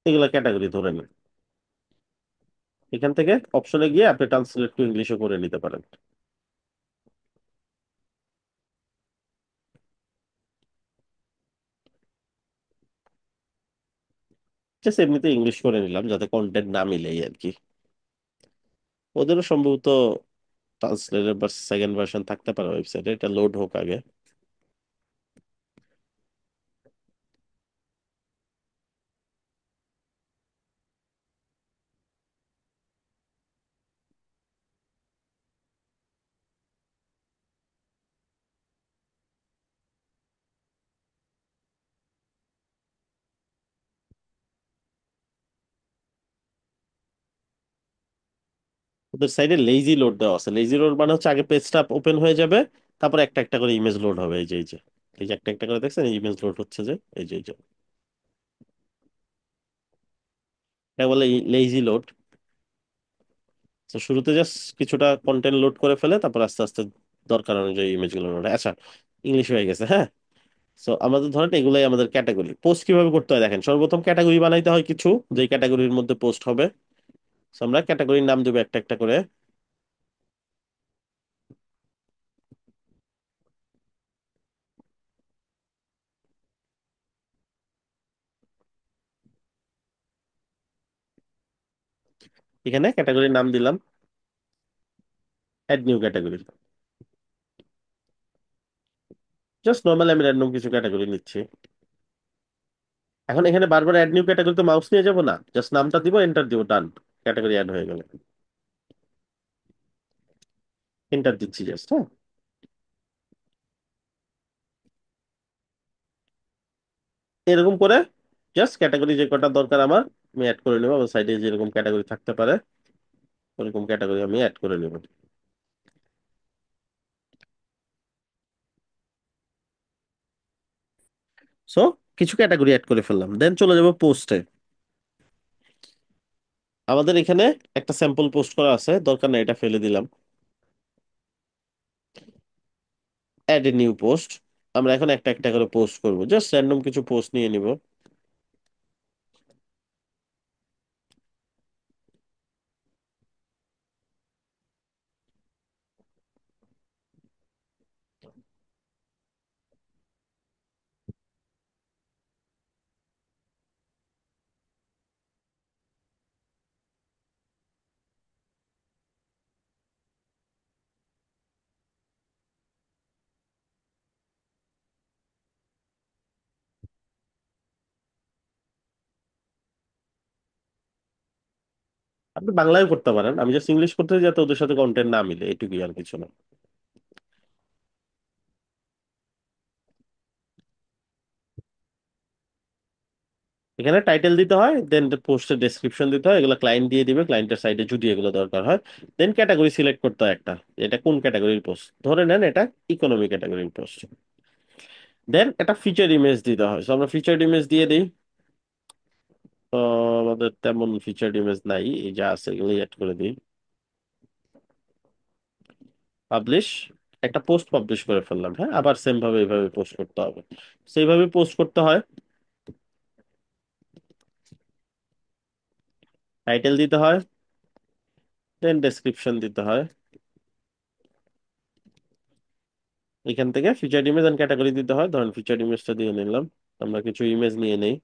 A: এগুলা ক্যাটাগরি ধরে নিন। এখান থেকে অপশনে গিয়ে আপনি ট্রান্সলেট টু ইংলিশও করে নিতে পারেন। জাস্ট এমনিতে ইংলিশ করে নিলাম যাতে কন্টেন্ট না মিলেই আর কি। ওদেরও সম্ভবত ট্রান্সলেটের বা সেকেন্ড ভার্সন থাকতে পারে ওয়েবসাইটে, এটা লোড হোক আগে। ওদের সাইডে লেজি লোড দেওয়া আছে। লেজি লোড মানে হচ্ছে আগে পেজটা ওপেন হয়ে যাবে, তারপর একটা একটা করে ইমেজ লোড হবে। এই যে একটা একটা করে দেখছেন ইমেজ লোড হচ্ছে যে, এই যে এটা বলে লেজি লোড। তো শুরুতে জাস্ট কিছুটা কন্টেন্ট লোড করে ফেলে, তারপর আস্তে আস্তে দরকার অনুযায়ী ইমেজগুলো লোড। আচ্ছা, ইংলিশ হয়ে গেছে, হ্যাঁ। সো আমাদের ধরেন এগুলাই আমাদের ক্যাটাগরি। পোস্ট কিভাবে করতে হয় দেখেন, সর্বপ্রথম ক্যাটাগরি বানাইতে হয় কিছু, যেই ক্যাটাগরির মধ্যে পোস্ট হবে। So আমরা ক্যাটাগরির নাম দেবো একটা একটা করে। এখানে ক্যাটাগরির নাম দিলাম add new category. Just normal আমি র্যান্ডম কিছু ক্যাটাগরি নিচ্ছি। এখন এখানে বারবার অ্যাড নিউ ক্যাটাগরিতে মাউস নিয়ে যাবো না, জাস্ট নামটা দিব, এন্টার দিব, ডান। ক্যাটাগরি অ্যাড হয়ে গেল। এন্টার দিচ্ছি জাস্ট, হ্যাঁ। এরকম করে জাস্ট ক্যাটাগরি যে কটা দরকার আমার আমি অ্যাড করে নেবো। আমার সাইডে যেরকম ক্যাটাগরি থাকতে পারে ওরকম ক্যাটাগরি আমি অ্যাড করে নেব। সো কিছু ক্যাটাগরি অ্যাড করে ফেললাম, দেন চলে যাব পোস্টে। আমাদের এখানে একটা স্যাম্পল পোস্ট করা আছে, দরকার নেই, এটা ফেলে দিলাম। Add a new post. আমরা এখন একটা একটা করে পোস্ট করব, জাস্ট র্যান্ডম কিছু পোস্ট নিয়ে নিব। আপনি বাংলায় করতে পারেন, আমি জাস্ট ইংলিশ করতে চাই যাতে ওদের সাথে কন্টেন্ট না মিলে, এটুকুই আর কিছু না। এখানে টাইটেল দিতে হয়, দেন পোস্টের ডেসক্রিপশন দিতে হয়, এগুলো ক্লায়েন্ট দিয়ে দিবে ক্লায়েন্টের সাইডে যদি এগুলো দরকার হয়। দেন ক্যাটাগরি সিলেক্ট করতে হয় একটা, এটা কোন ক্যাটাগরির পোস্ট, ধরে নেন এটা ইকোনমি ক্যাটাগরির পোস্ট। দেন একটা ফিচার ইমেজ দিতে হয়। So আমরা ফিচার ইমেজ দিয়ে দিই। তো আমাদের তেমন ফিচার ইমেজ নাই, এই যা আছে এগুলো অ্যাড করে দিই। পাবলিশ। একটা পোস্ট পাবলিশ করে ফেললাম, হ্যাঁ। আবার সেম ভাবে এইভাবে পোস্ট করতে হবে, সেইভাবে পোস্ট করতে হয়। টাইটেল দিতে হয়, দেন ডেসক্রিপশন দিতে হয়। এখান থেকে ফিচার ইমেজ এন্ড ক্যাটাগরি দিতে হয়। ধরেন ফিচার ইমেজটা দিয়ে নিলাম, আমরা কিছু ইমেজ নিয়ে নেই।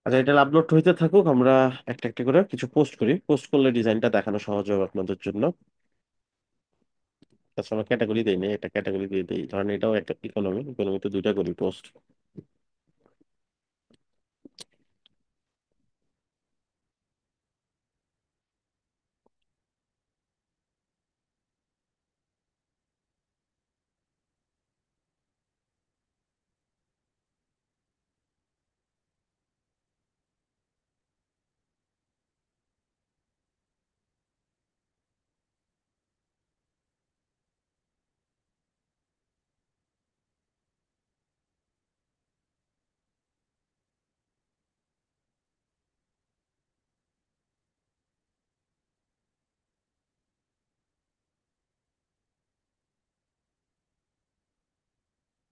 A: আচ্ছা, এটা আপলোড হইতে থাকুক, আমরা একটা একটা করে কিছু পোস্ট করি। পোস্ট করলে ডিজাইনটা দেখানো সহজ হবে আপনাদের জন্য। আচ্ছা, আমরা ক্যাটাগরি দিই না, এটা ক্যাটাগরি দিয়ে দিই। ধরেন এটাও একটা ইকোনমি, ইকোনমিতে দুইটা করি পোস্ট।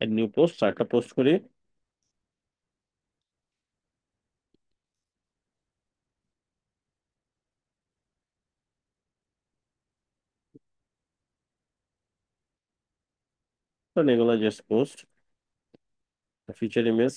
A: নিউ পোস্ট, একটা পোস্ট করি। তো এগুলো just post, feature image.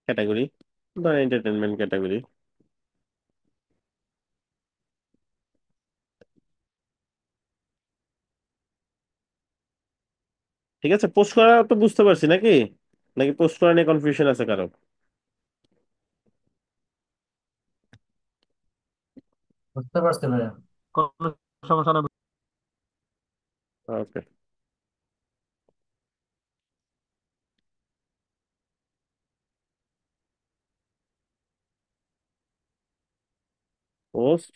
A: Category, ধরেন এন্টারটেনমেন্ট ক্যাটাগরি। ঠিক আছে, পোস্ট করা তো বুঝতে পারছি নাকি? নাকি পোস্ট করা নিয়ে কনফিউশন আছে কারো?
H: বুঝতে পারছি ভাইয়া।
C: কোনো সমস্যা না।
A: ওকে, পোস্ট।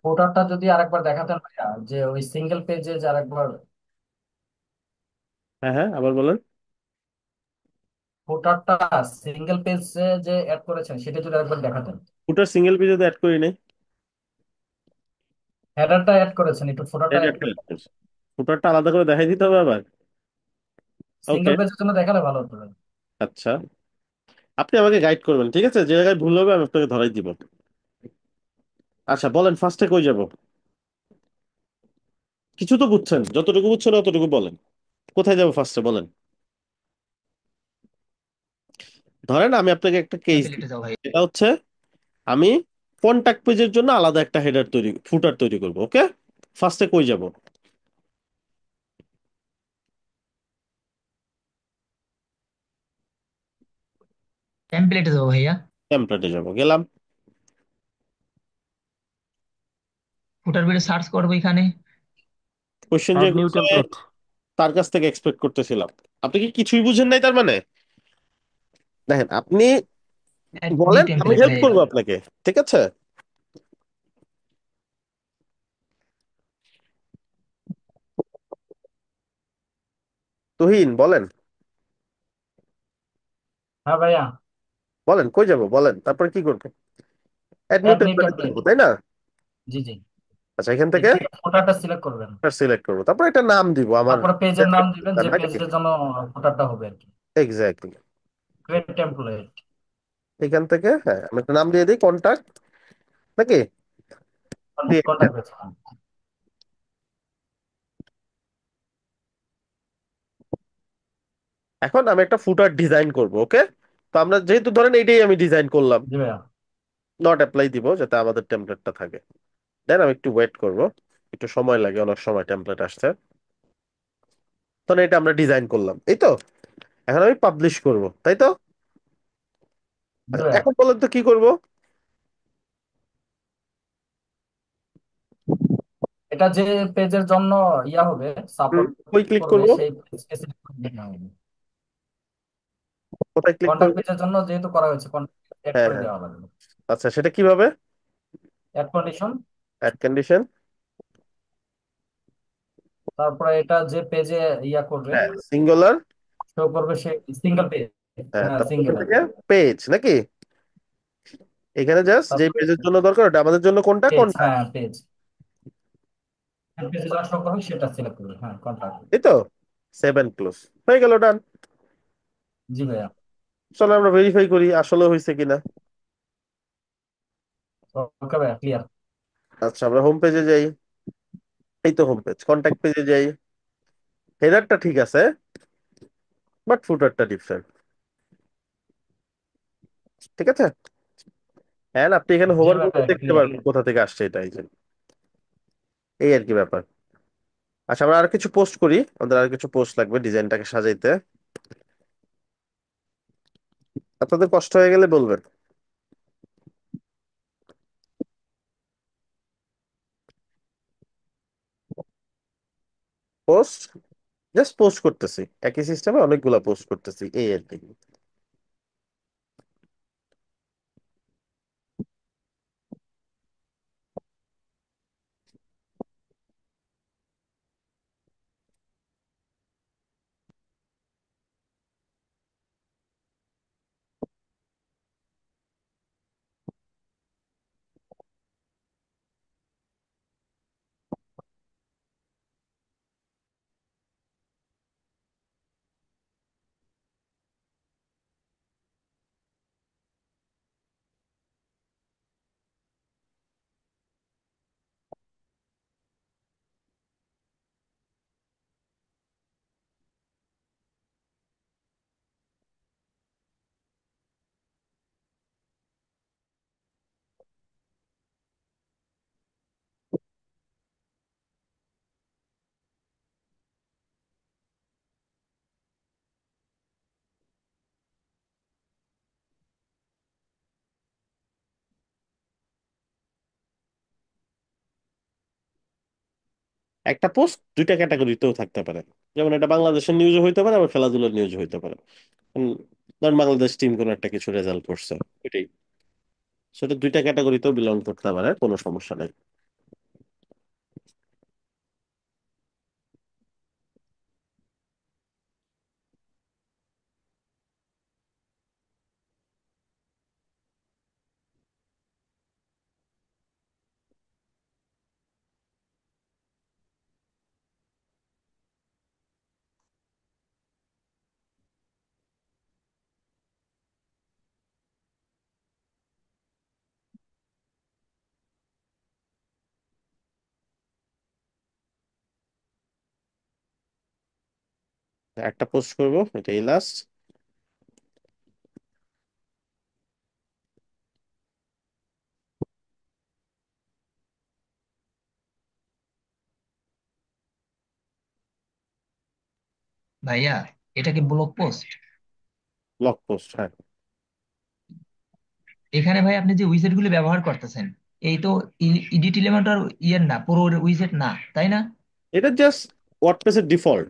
H: ফোটারটা যদি আরেকবার দেখাতেন ভাইয়া, যে ওই সিঙ্গেল পেজে যে আরেকবার
A: হ্যাঁ হ্যাঁ, আবার বলেন।
H: ফোটারটা সিঙ্গেল পেজে যে অ্যাড করেছেন সেটা যদি আরেকবার দেখাতেন।
A: ফুটার সিঙ্গেল পেজে তো অ্যাড করি নাই।
H: হেডারটা অ্যাড করেছেন, একটু ফোটারটা অ্যাড
A: হেডারটা
H: করে।
A: অ্যাড করছি, ফুটারটা আলাদা করে দেখাই দিতে হবে আবার? ওকে,
H: সিঙ্গেল পেজের জন্য দেখালে ভালো হতো ভাই।
A: আচ্ছা, আপনি আমাকে গাইড করবেন, ঠিক আছে? যে জায়গায় ভুল হবে আমি আপনাকে ধরাই দিব। আচ্ছা বলেন, ফার্স্টে কই যাব? কিছু তো বুঝছেন, যতটুকু বুঝছেন অতটুকু বলেন। কোথায় যাব ফার্স্টে বলেন। ধরেন আমি আপনাকে একটা কেস দিই।
F: টেমপ্লেটে যাও ভাই।
A: এটা হচ্ছে, আমি কন্টাক্ট পেজের জন্য আলাদা একটা হেডার তৈরি, ফুটার তৈরি করব। ওকে, ফার্স্টে কই যাব?
F: টেমপ্লেটে যাও ভাইয়া।
A: টেমপ্লেটে যাব, গেলাম।
F: ফুটার ভিডিও সার্চ করবো এখানে।
A: কোশ্চেন যে
C: অ্যাড নিউ
A: করছে,
C: টেমপ্লেট।
A: তার কাছ থেকে এক্সপেক্ট করতেছিলাম। আপনি কি কিছুই বুঝেন নাই তার মানে? দেখেন, আপনি
F: অ্যাড নিউ
A: বলেন, আমি
F: টেমপ্লেট
A: হেল্প
F: ভাইয়া।
A: করবো আপনাকে। ঠিক আছে, তুহিন বলেন।
H: হ্যাঁ ভাইয়া।
A: বলেন কই যাব, বলেন তারপরে কি করবো? অ্যাড নিউ
H: অ্যাড নিউ
A: টেমপ্লেটে
H: টেমপ্লেট।
A: যাবো, তাই না?
H: জি জি।
A: আচ্ছা, এখান
H: এর
A: থেকে
H: থেকে ফোটারটা সিলেক্ট করবেন।
A: সিলেক্ট করবো, তারপর একটা নাম দিব আমার।
H: তারপরে পেজের নাম দিবেন যে
A: নাকি?
H: পেজের জন্য ফোটারটা হবে আর কি।
A: এক্স্যাক্টলি।
H: Create template.
A: এখান থেকে হ্যাঁ, আমি একটা নাম দিয়ে দিই, কন্টাক্ট নাকি?
H: Contact page.
A: এখন আমি একটা ফুটার ডিজাইন করব। ওকে, তো আমরা যেহেতু ধরেন এইটাই আমি ডিজাইন করলাম,
H: জি ভাইয়া।
A: নট অ্যাপ্লাই দিব যাতে আমাদের টেমপ্লেটটা থাকে। দেন আমি একটু ওয়েট করব, একটু সময় লাগে, অনেক সময় টেমপ্লেট আসছে। তখন এটা আমরা ডিজাইন করলাম, এই তো। এখন আমি পাবলিশ করব, তাই তো?
H: জি
A: আচ্ছা,
H: ভাইয়া।
A: এখন বলেন তো কি করব?
H: এটা যে পেজের জন্য ইয়া হবে, সাপোর্ট
A: কই ক্লিক
H: করবে,
A: করব?
H: সেই পেজকে সিলেক্ট করে দিতে হবে।
A: কোথায় ক্লিক
H: কন্টাক্ট
A: করব?
H: পেজের জন্য যেহেতু করা হয়েছে, কন্টাক্ট অ্যাড
A: হ্যাঁ
H: করে
A: হ্যাঁ,
H: দেওয়া লাগবে।
A: আচ্ছা, সেটা কিভাবে?
H: Add condition.
A: Add condition.
H: তারপরে এটা যে পেজে ইয়া করবে,
A: হ্যাঁ, সিঙ্গুলার।
H: শো করবে, সে সিঙ্গেল পেজ।
A: হ্যাঁ,
H: হ্যাঁ
A: তারপর
H: সিঙ্গেল আর
A: থেকে
H: কি।
A: পেজ নাকি? এখানে জাস্ট যে
H: তারপরে
A: পেজের জন্য দরকার ওটা আমাদের জন্য কোনটা,
H: পেজ,
A: কন্টাক্ট।
H: হ্যাঁ পেজ। পেজে যা শো করবে সেটা সিলেক্ট করবে, হ্যাঁ কন্টাক্ট।
A: এই তো। সেভেন ক্লোজ হয়ে গেল, ডান।
H: জি ভাইয়া।
A: চলো আমরা ভেরিফাই করি আসলে হয়েছে কিনা।
H: ওকে ভাইয়া, ক্লিয়ার।
A: আচ্ছা, আমরা হোম পেজে যাই। এই তো হোম পেজ, কন্ট্যাক্ট পেজে যাই। হেডারটা ঠিক আছে, বাট ফুটারটা ডিফারেন্ট। ঠিক আছে। হ্যাঁ, আপনি এখানে
H: জি
A: হোভার করলে
H: ভাইয়া,
A: দেখতে
H: ক্লিয়ার।
A: পারবেন কোথা থেকে আসছে এটা, এই যে এই আর কি ব্যাপার। আচ্ছা, আমরা আর কিছু পোস্ট করি, আমাদের আর কিছু পোস্ট লাগবে ডিজাইনটাকে সাজাইতে। আপনাদের কষ্ট হয়ে গেলে বলবেন। পোস্ট, জাস্ট পোস্ট করতেছি, একই সিস্টেমে অনেকগুলা পোস্ট করতেছি, এই আর কি। একটা পোস্ট দুইটা ক্যাটাগরিতেও থাকতে পারে। যেমন এটা বাংলাদেশের নিউজও হইতে পারে, আবার খেলাধুলার নিউজ হইতে পারে। ধর বাংলাদেশ টিম কোন একটা কিছু রেজাল্ট করছে, এটাই। সেটা দুইটা ক্যাটাগরিতেও বিলং করতে পারে, কোনো সমস্যা নেই। একটা পোস্ট করব, এটাই লাস্ট।
F: ভাইয়া, এটা কি ব্লগ পোস্ট?
A: ব্লগ পোস্ট, হ্যাঁ।
F: এখানে ভাই আপনি যে উইজেট গুলো ব্যবহার করতেছেন, এই তো ইডিট এলিমেন্টর ইয়ের না, পুরো উইজেট না, তাই না?
A: এটা জাস্ট ওয়ার্ডপ্রেসের ডিফল্ট।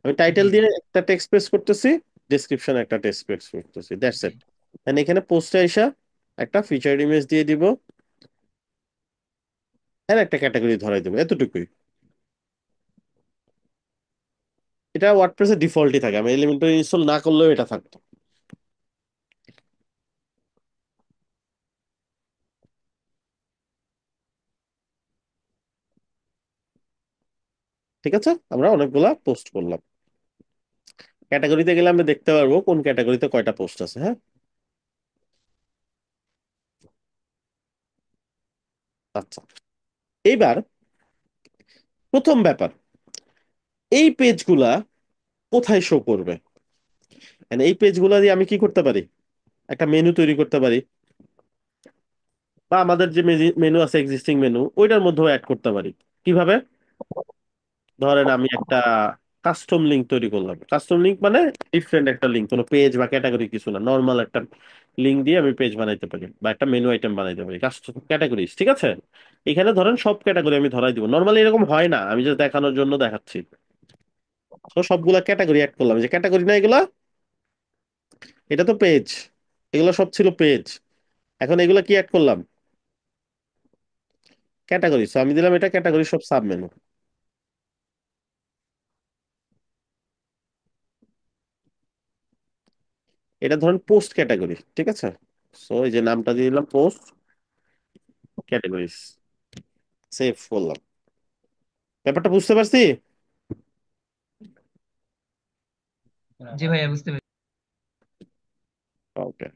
A: আমি টাইটেল
F: জি
A: দিয়ে একটা টেক্সট পেস্ট করতেছি, ডেসক্রিপশন একটা টেক্সট পেস্ট করতেছি, দ্যাটস
F: জি।
A: ইট। এন্ড এখানে পোস্টে এসে একটা ফিচার ইমেজ দিয়ে দিব, আর একটা ক্যাটাগরি ধরাই দেবো, এতটুকুই। এটা ওয়ার্ডপ্রেসের ডিফল্টই থাকে, আমি এলিমেন্টর ইনস্টল না করলেও এটা থাকতো। ঠিক আছে, আমরা অনেকগুলা পোস্ট করলাম। ক্যাটাগরিতে গেলে আমরা দেখতে পারবো কোন ক্যাটাগরিতে কয়টা পোস্ট আছে, হ্যাঁ। আচ্ছা, এইবার প্রথম ব্যাপার, এই পেজগুলা কোথায় শো করবে? And এই পেজগুলা দিয়ে আমি কি করতে পারি? একটা মেনু তৈরি করতে পারি, বা আমাদের যে মেনু আছে এক্সিস্টিং মেনু, ওইটার মধ্যেও অ্যাড করতে পারি। কিভাবে? ধরেন আমি একটা কাস্টম লিংক তৈরি করলাম। কাস্টম লিংক মানে ডিফারেন্ট একটা লিংক, কোনো পেজ বা ক্যাটাগরি কিছু না, নর্মাল একটা লিংক দিয়ে আমি পেজ বানাইতে পারি বা একটা মেনু আইটেম বানাইতে পারি, কাস্টম ক্যাটাগরিজ। ঠিক আছে, এখানে ধরেন সব ক্যাটাগরি আমি ধরাই দিব। নর্মালি এরকম হয় না, আমি জাস্ট দেখানোর জন্য দেখাচ্ছি। তো সবগুলা ক্যাটাগরি অ্যাড করলাম, যে ক্যাটাগরি না এগুলা, এটা তো পেজ, এগুলো সব ছিল পেজ। এখন এগুলা কি অ্যাড করলাম? ক্যাটাগরি। সো আমি দিলাম এটা ক্যাটাগরি সব সাব মেনু। এটা ধরেন পোস্ট ক্যাটাগরি, ঠিক আছে। সো এই যে নামটা দিয়ে দিলাম পোস্ট ক্যাটাগরিজ, সেভ করলাম। ব্যাপারটা বুঝতে পারছি?
F: জি ভাইয়া, বুঝতে পেরেছি।
A: ওকে,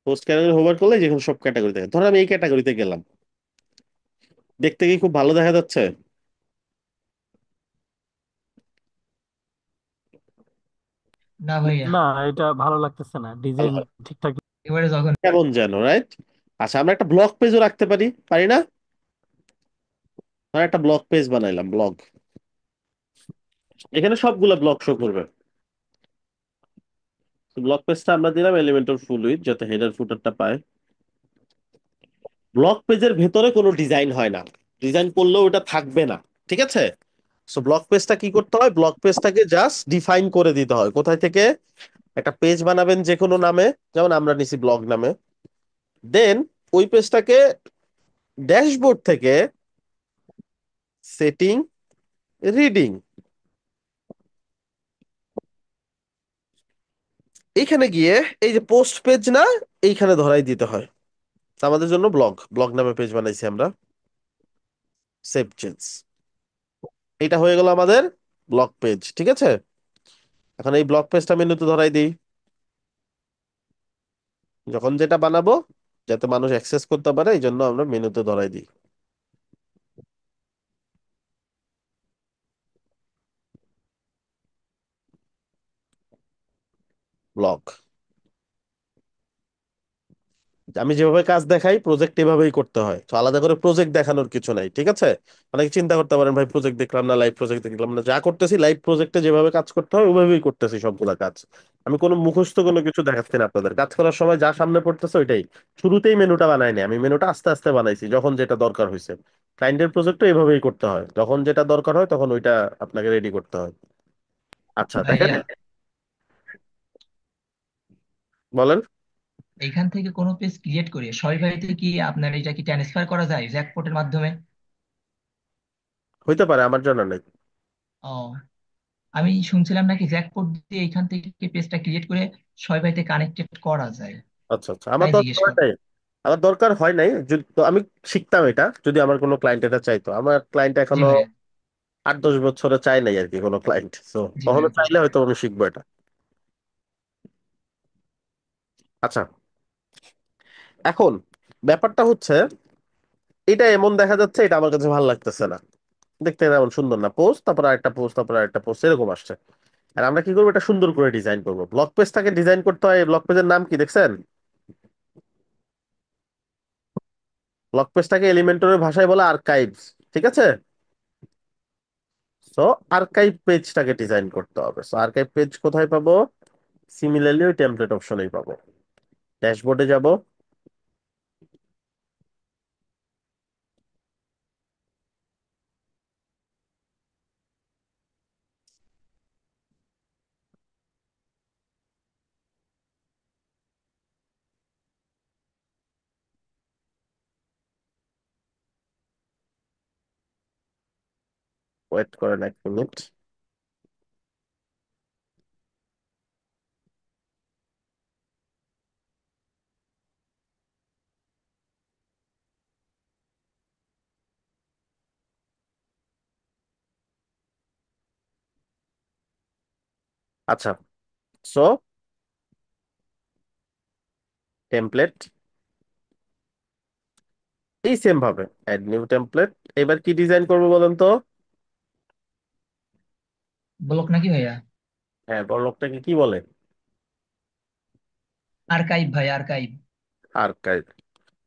A: পোস্ট ক্যাটাগরি হোভার করলে যেখানে সব ক্যাটাগরি থাকে, ধরো আমি এই ক্যাটাগরিতে গেলাম, দেখতে কি খুব ভালো দেখা যাচ্ছে?
F: না ভাইয়া,
C: না, এটা ভালো লাগতেছে না,
A: ভালো
C: ডিজাইন
A: হয়।
C: ঠিকঠাক।
F: এবারে যখন
A: কেমন যেন, রাইট? আচ্ছা, আমরা একটা ব্লগ পেজও রাখতে পারি, পারি না? ধর একটা ব্লগ পেজ বানাইলাম, ব্লগ, এখানে সবগুলো ব্লগ শো করবে। ব্লগ পেজটা আমরা দিলাম এলিমেন্টর ফুল উইথ, যাতে হেডার ফুটারটা পায়। ব্লগ পেজের ভেতরে কোনো ডিজাইন হয় না, ডিজাইন করলেও ওটা থাকবে না, ঠিক আছে? সো ব্লগ পেজটা কি করতে হয়, ব্লগ পেজটাকে জাস্ট ডিফাইন করে দিতে হয়। কোথায় থেকে? একটা পেজ বানাবেন যে কোনো নামে, যেমন আমরা নিছি ব্লগ নামে। দেন ওই পেজটাকে ড্যাশবোর্ড থেকে সেটিং, রিডিং, এইখানে গিয়ে এই যে পোস্ট পেজ না, এইখানে ধরাই দিতে হয়। তো আমাদের জন্য ব্লগ, ব্লগ নামে পেজ বানাইছি আমরা, সেভ চেঞ্জ। এটা হয়ে গেল আমাদের ব্লগ পেজ, ঠিক আছে? এখন এই ব্লগ পেজটা মেনুতে ধরাই দিই, যখন যেটা বানাবো যাতে মানুষ অ্যাক্সেস করতে পারে এই জন্য আমরা মেনুতে ধরাই দিই, ব্লগ। আমি যেভাবে কাজ দেখাই প্রজেক্ট এভাবেই করতে হয়, তো আলাদা করে প্রজেক্ট দেখানোর কিছু নাই, ঠিক আছে? অনেকে চিন্তা করতে পারেন ভাই প্রজেক্ট দেখলাম না, লাইভ প্রজেক্ট দেখলাম না। যা করতেছি লাইভ প্রজেক্টে যেভাবে কাজ করতে হয় ওইভাবেই করতেছি সবগুলা কাজ। আমি কোনো মুখস্থ কোনো কিছু দেখাচ্ছি না আপনাদের, কাজ করার সময় যা সামনে পড়তেছে ওইটাই। শুরুতেই মেনুটা বানাইনি আমি, মেনুটা আস্তে আস্তে বানাইছি যখন যেটা দরকার হয়েছে। ক্লায়েন্টের প্রজেক্টও এইভাবেই করতে হয়, যখন যেটা দরকার হয় তখন ওইটা আপনাকে রেডি করতে হয়। আচ্ছা দেখেন,
F: ভাইয়া
A: বলেন।
F: এখান থেকে কোনো পেজ ক্রিয়েট করে সবাইতে কি আপনার এটা কি ট্রান্সফার করা যায় জ্যাকপটের মাধ্যমে?
A: হইতে পারে, আমার জানা নেই।
F: ও, আমি শুনছিলাম নাকি জ্যাকপট দিয়ে এখান থেকে পেজটা ক্রিয়েট করে সবাইতে কানেক্টেড করা যায়,
A: আচ্ছা আচ্ছা, আমার
F: তাই
A: দরকার
F: জিজ্ঞেস
A: হয়
F: করি।
A: নাই। আমার দরকার হয় নাই, তো আমি শিখতাম এটা যদি আমার কোনো ক্লায়েন্ট এটা চাইতো। আমার ক্লায়েন্ট
F: জি
A: এখনো
F: ভাইয়া।
A: 8-10 বছরে চাই নাই আর কি কোনো ক্লায়েন্ট, তো
F: জি
A: কখনো
F: ভাইয়া,
A: চাইলে
F: বুঝতে
A: হয়তো
F: পেরেছি।
A: আমি শিখবো এটা। আচ্ছা, এখন ব্যাপারটা হচ্ছে, এটা এমন দেখা যাচ্ছে, এটা আমার কাছে ভালো লাগতেছে না, দেখতে এমন সুন্দর না। পোস্ট, তারপর আরেকটা পোস্ট, তারপর আরেকটা পোস্ট, এরকম আসছে। আর আমরা কি করবো, এটা সুন্দর করে ডিজাইন করবো। ব্লগ পেজটাকে ডিজাইন করতে হয়, ব্লগ পেজের নাম কি দেখছেন? ব্লগ পেজটাকে এলিমেন্টরের ভাষায় বলে আর্কাইভস, ঠিক আছে? সো আর্কাইভ পেজটাকে ডিজাইন করতে হবে। সো আর্কাইভ পেজ কোথায় পাবো? সিমিলারলি ওই টেমপ্লেট অপশনেই পাবো। ড্যাশবোর্ডে যাব, ওয়েট করেন 1 মিনিট। আচ্ছা, সো টেমপ্লেট, এই সেম ভাবে অ্যাড নিউ টেমপ্লেট। এবার কি ডিজাইন করবো বলেন তো?
F: ব্লক নাকি ভাইয়া?
A: হ্যাঁ, বড় লোকটাকে কি বলে?
F: আর্কাইভ ভাই, আর্কাইভ।
A: আর্কাইভ।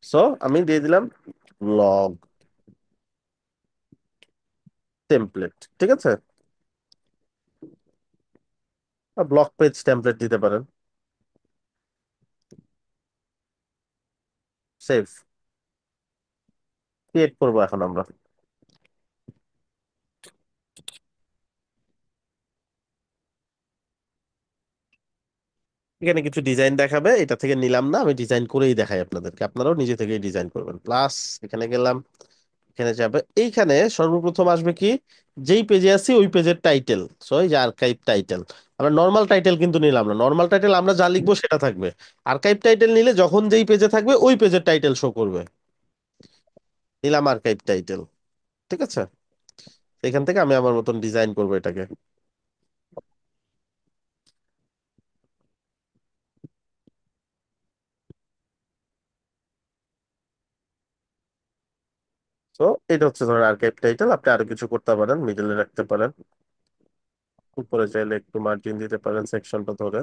A: সো আমি দিয়ে দিলাম ব্লগ টেমপ্লেট, ঠিক আছে? ব্লগ পেজ টেমপ্লেট দিতে পারেন। সেভ, ক্রিয়েট করবো এখন আমরা। এখানে কিছু ডিজাইন দেখাবে, এটা থেকে নিলাম না, আমি ডিজাইন করেই দেখাই আপনাদেরকে, আপনারাও নিজে থেকেই ডিজাইন করবেন। প্লাস এখানে গেলাম, এখানে যাবে, এইখানে সর্বপ্রথম আসবে কি, যেই পেজে আছি ওই পেজের টাইটেল। সো এই যে আর্কাইভ টাইটেল, আমরা নর্মাল টাইটেল কিন্তু নিলাম না, নর্মাল টাইটেল আমরা যা লিখবো সেটা থাকবে। আর্কাইভ টাইটেল নিলে যখন যেই পেজে থাকবে ওই পেজের টাইটেল শো করবে। নিলাম আর্কাইভ টাইটেল, ঠিক আছে? এখান থেকে আমি আমার মতন ডিজাইন করবো এটাকে। তো এটা হচ্ছে ধরেন আর্কাইভ টাইটেল, আপনি আরো কিছু করতে পারেন, মিডলে রাখতে পারেন, উপরে চাইলে একটু মার্জিন দিতে পারেন সেকশনটা ধরে।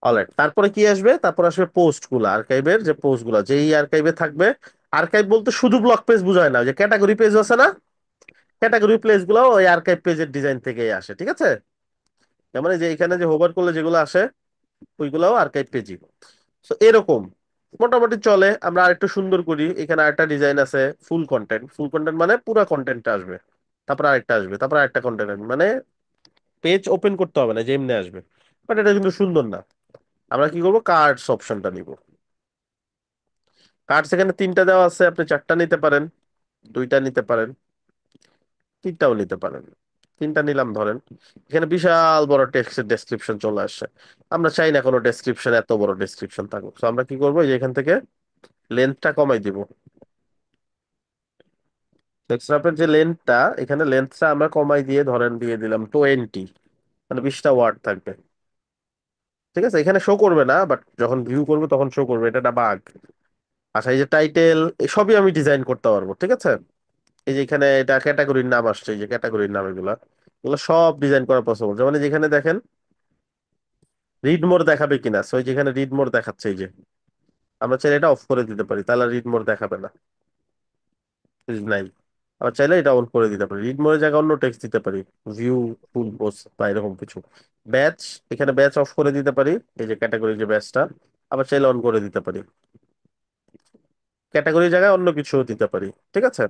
A: অলরাইট, তারপরে কি আসবে? তারপর আসবে পোস্ট গুলা, আর্কাইভের যে পোস্ট গুলা যেই আর্কাইভে থাকবে। আর্কাইভ বলতে শুধু ব্লক পেজ বোঝায় না, যে ক্যাটাগরি পেজ আছে না, ক্যাটাগরি পেজ গুলো ওই আর্কাইভ পেজের ডিজাইন থেকেই আসে, ঠিক আছে? যেমন এই যে এখানে যে হোভার করলে যেগুলো আসে ওইগুলাও আর্কাইভ পেজই। তো এরকম মোটামুটি চলে। আমরা আরেকটু সুন্দর করি, এখানে আরেকটা ডিজাইন আছে ফুল কন্টেন্ট। ফুল কন্টেন্ট মানে পুরো কন্টেন্টটা আসবে, তারপর আরেকটা আসবে, তারপর আরেকটা কন্টেন্ট আসবে, মানে পেজ ওপেন করতে হবে না, যে এমনি আসবে। বাট এটা কিন্তু সুন্দর না। আমরা কি করবো, কার্ডস অপশনটা নিব। কার্ডস এখানে তিনটা দেওয়া আছে, আপনি চারটা নিতে পারেন, দুইটা নিতে পারেন, তিনটাও নিতে পারেন। তিনটা নিলাম ধরেন, এখানে বিশাল বড় টেক্সটের ডেসক্রিপশন চলে আসছে। আমরা চাই না কোনো ডেসক্রিপশন, এত বড় ডেসক্রিপশন থাকুক। তো আমরা কি করবো, এই যে এখান থেকে লেন্থটা কমাই দিব। টেক্সট যে লেন্থটা, এখানে লেন্থটা আমরা কমাই দিয়ে ধরেন দিয়ে দিলাম 20, মানে 20টা ওয়ার্ড থাকবে। ঠিক আছে, এখানে শো করবে না, বাট যখন ভিউ করবে তখন শো করবে, এটা একটা বাগ। আচ্ছা, এই যে টাইটেল, সবই আমি ডিজাইন করতে পারবো, ঠিক আছে? এই যে এখানে এটা ক্যাটাগরির নাম আসছে, এই যে ক্যাটাগরির নাম, এগুলা এগুলো সব ডিজাইন করা পসিবল। যেমন এই যেখানে দেখেন রিড মোর দেখাবে কিনা, সো এই যেখানে রিড মোর দেখাচ্ছে, এই যে আমরা চাইলে এটা অফ করে দিতে পারি, তাহলে রিড মোর দেখাবে না, নাই। আবার চাইলে এটা অন করে দিতে পারি, রিড মোরের জায়গায় অন্য টেক্সট দিতে পারি, ভিউ ফুল পোস্ট বা এরকম কিছু। ব্যাচ, এখানে ব্যাচ অফ করে দিতে পারি, এই যে ক্যাটাগরি যে ব্যাচটা। আবার চাইলে অন করে দিতে পারি, ক্যাটাগরির জায়গায় অন্য কিছু দিতে পারি, ঠিক আছে?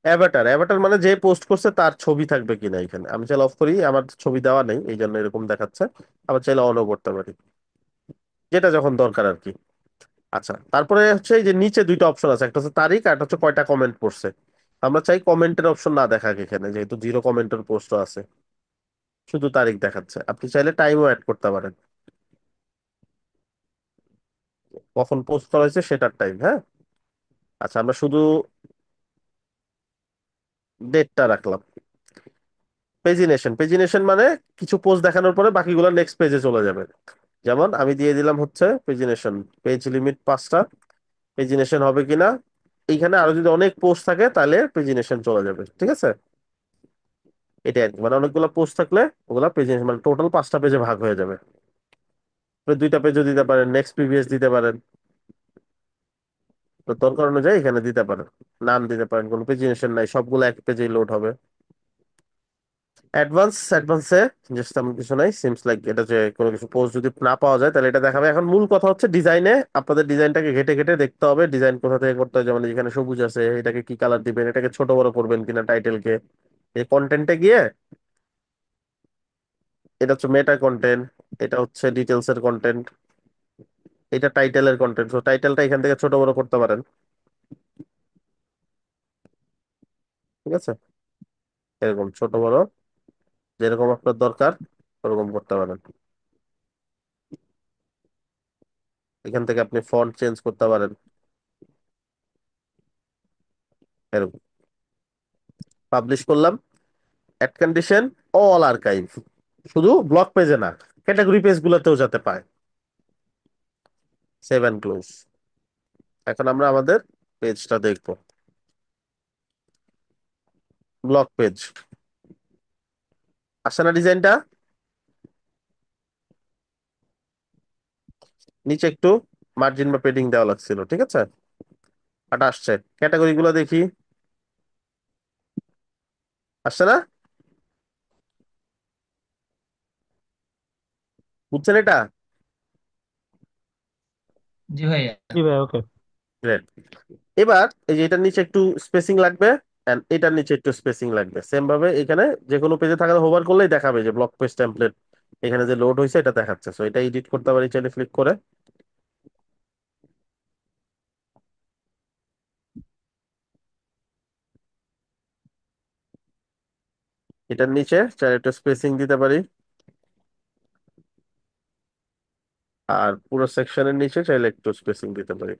A: অ্যাভাটার, অ্যাভাটার মানে যে পোস্ট করছে তার ছবি থাকবে কিনা এখানে। আমি চাইলে অফ করি, আমার ছবি দেওয়া নেই এই জন্য এরকম দেখাচ্ছে। আবার চাইলে অনও করতে পারি, যেটা যখন দরকার আর কি। আচ্ছা, তারপরে হচ্ছে এই যে নিচে দুইটা অপশন আছে, একটা হচ্ছে তারিখ আর একটা হচ্ছে কয়টা কমেন্ট পড়ছে। আমরা চাই কমেন্টের অপশন না দেখাক এখানে, যেহেতু জিরো কমেন্টের পোস্ট আছে, শুধু তারিখ দেখাচ্ছে। আপনি চাইলে টাইমও অ্যাড করতে পারেন, কখন পোস্ট করা হয়েছে সেটার টাইম, হ্যাঁ। আচ্ছা, আমরা শুধু ডেটটা রাখলাম। পেজিনেশন, পেজিনেশন মানে কিছু পোস্ট দেখানোর পরে বাকিগুলো নেক্সট পেজে চলে যাবে। যেমন আমি দিয়ে দিলাম হচ্ছে পেজিনেশন, পেজ লিমিট 5টা। পেজিনেশন হবে কিনা, এইখানে আরো যদি অনেক পোস্ট থাকে তাহলে পেজিনেশন চলে যাবে, ঠিক আছে? এটা আর কি, মানে অনেকগুলো পোস্ট থাকলে ওগুলা পেজিনেশন, মানে টোটাল 5টা পেজে ভাগ হয়ে যাবে। আপনি দুইটা পেজও দিতে পারেন, নেক্সট প্রিভিয়াস দিতে পারেন, তো দরকার অনুযায়ী এখানে দিতে পারেন। নাম দিতে পারেন, কোনো পেজিনেশন নাই, সবগুলো এক পেজেই লোড হবে। অ্যাডভান্সে জাস্ট তেমন কিছু নাই, সিমস লাইক এটা যে কোনো কিছু পোস্ট যদি না পাওয়া যায় তাহলে এটা দেখাবে। এখন মূল কথা হচ্ছে ডিজাইনে, আপনাদের ডিজাইনটাকে ঘেটে ঘেটে দেখতে হবে ডিজাইন কোথা থেকে করতে হয়। যেমন এখানে সবুজ আছে, এটাকে কি কালার দিবেন, এটাকে ছোট বড় করবেন কিনা টাইটেলকে। এই কন্টেন্টে গিয়ে, এটা হচ্ছে মেটা কন্টেন্ট, এটা হচ্ছে ডিটেলস এর কন্টেন্ট, এটা টাইটেলের কন্টেন্ট। তো টাইটেলটা এখান থেকে ছোট বড় করতে পারেন, ঠিক আছে? এরকম ছোট বড় যেরকম আপনার দরকার ওরকম করতে পারেন। এখান থেকে আপনি ফন্ট চেঞ্জ করতে পারেন, এরকম। পাবলিশ করলাম, অ্যাড কন্ডিশন, অল আর্কাইভ, শুধু ব্লক পেজে না, ক্যাটাগরি পেজ গুলোতেও যাতে পায়। সেভ এন্ড ক্লোজ। এখন আমরা আমাদের পেজটা দেখবো, ব্লক পেজ। আসছে না ডিজাইনটা? নিচে একটু মার্জিন বা পেডিং দেওয়া লাগছিল, ঠিক আছে? এটা আসছে, ক্যাটাগরি গুলো দেখি, আসছে না? বুঝছেন এটা?
F: জি ভাইয়া।
C: জি ভাই, ওকে।
A: গ্রেট। এবার এই যে এটার নিচে একটু স্পেসিং লাগবে, এন্ড এটার নিচে একটু স্পেসিং লাগবে। সেম ভাবে এখানে যে কোনো পেজে থাকলে হোভার করলেই দেখাবে যে ব্লক পেজ টেমপ্লেট এখানে যে লোড হয়েছে এটা দেখাচ্ছে। সো এটা এডিট করতে পারি চাইলে ক্লিক করে। এটার নিচে চাইলে একটু স্পেসিং দিতে পারি, আর পুরো সেকশনের নিচে চাইলে একটু স্পেসিং দিতে পারি।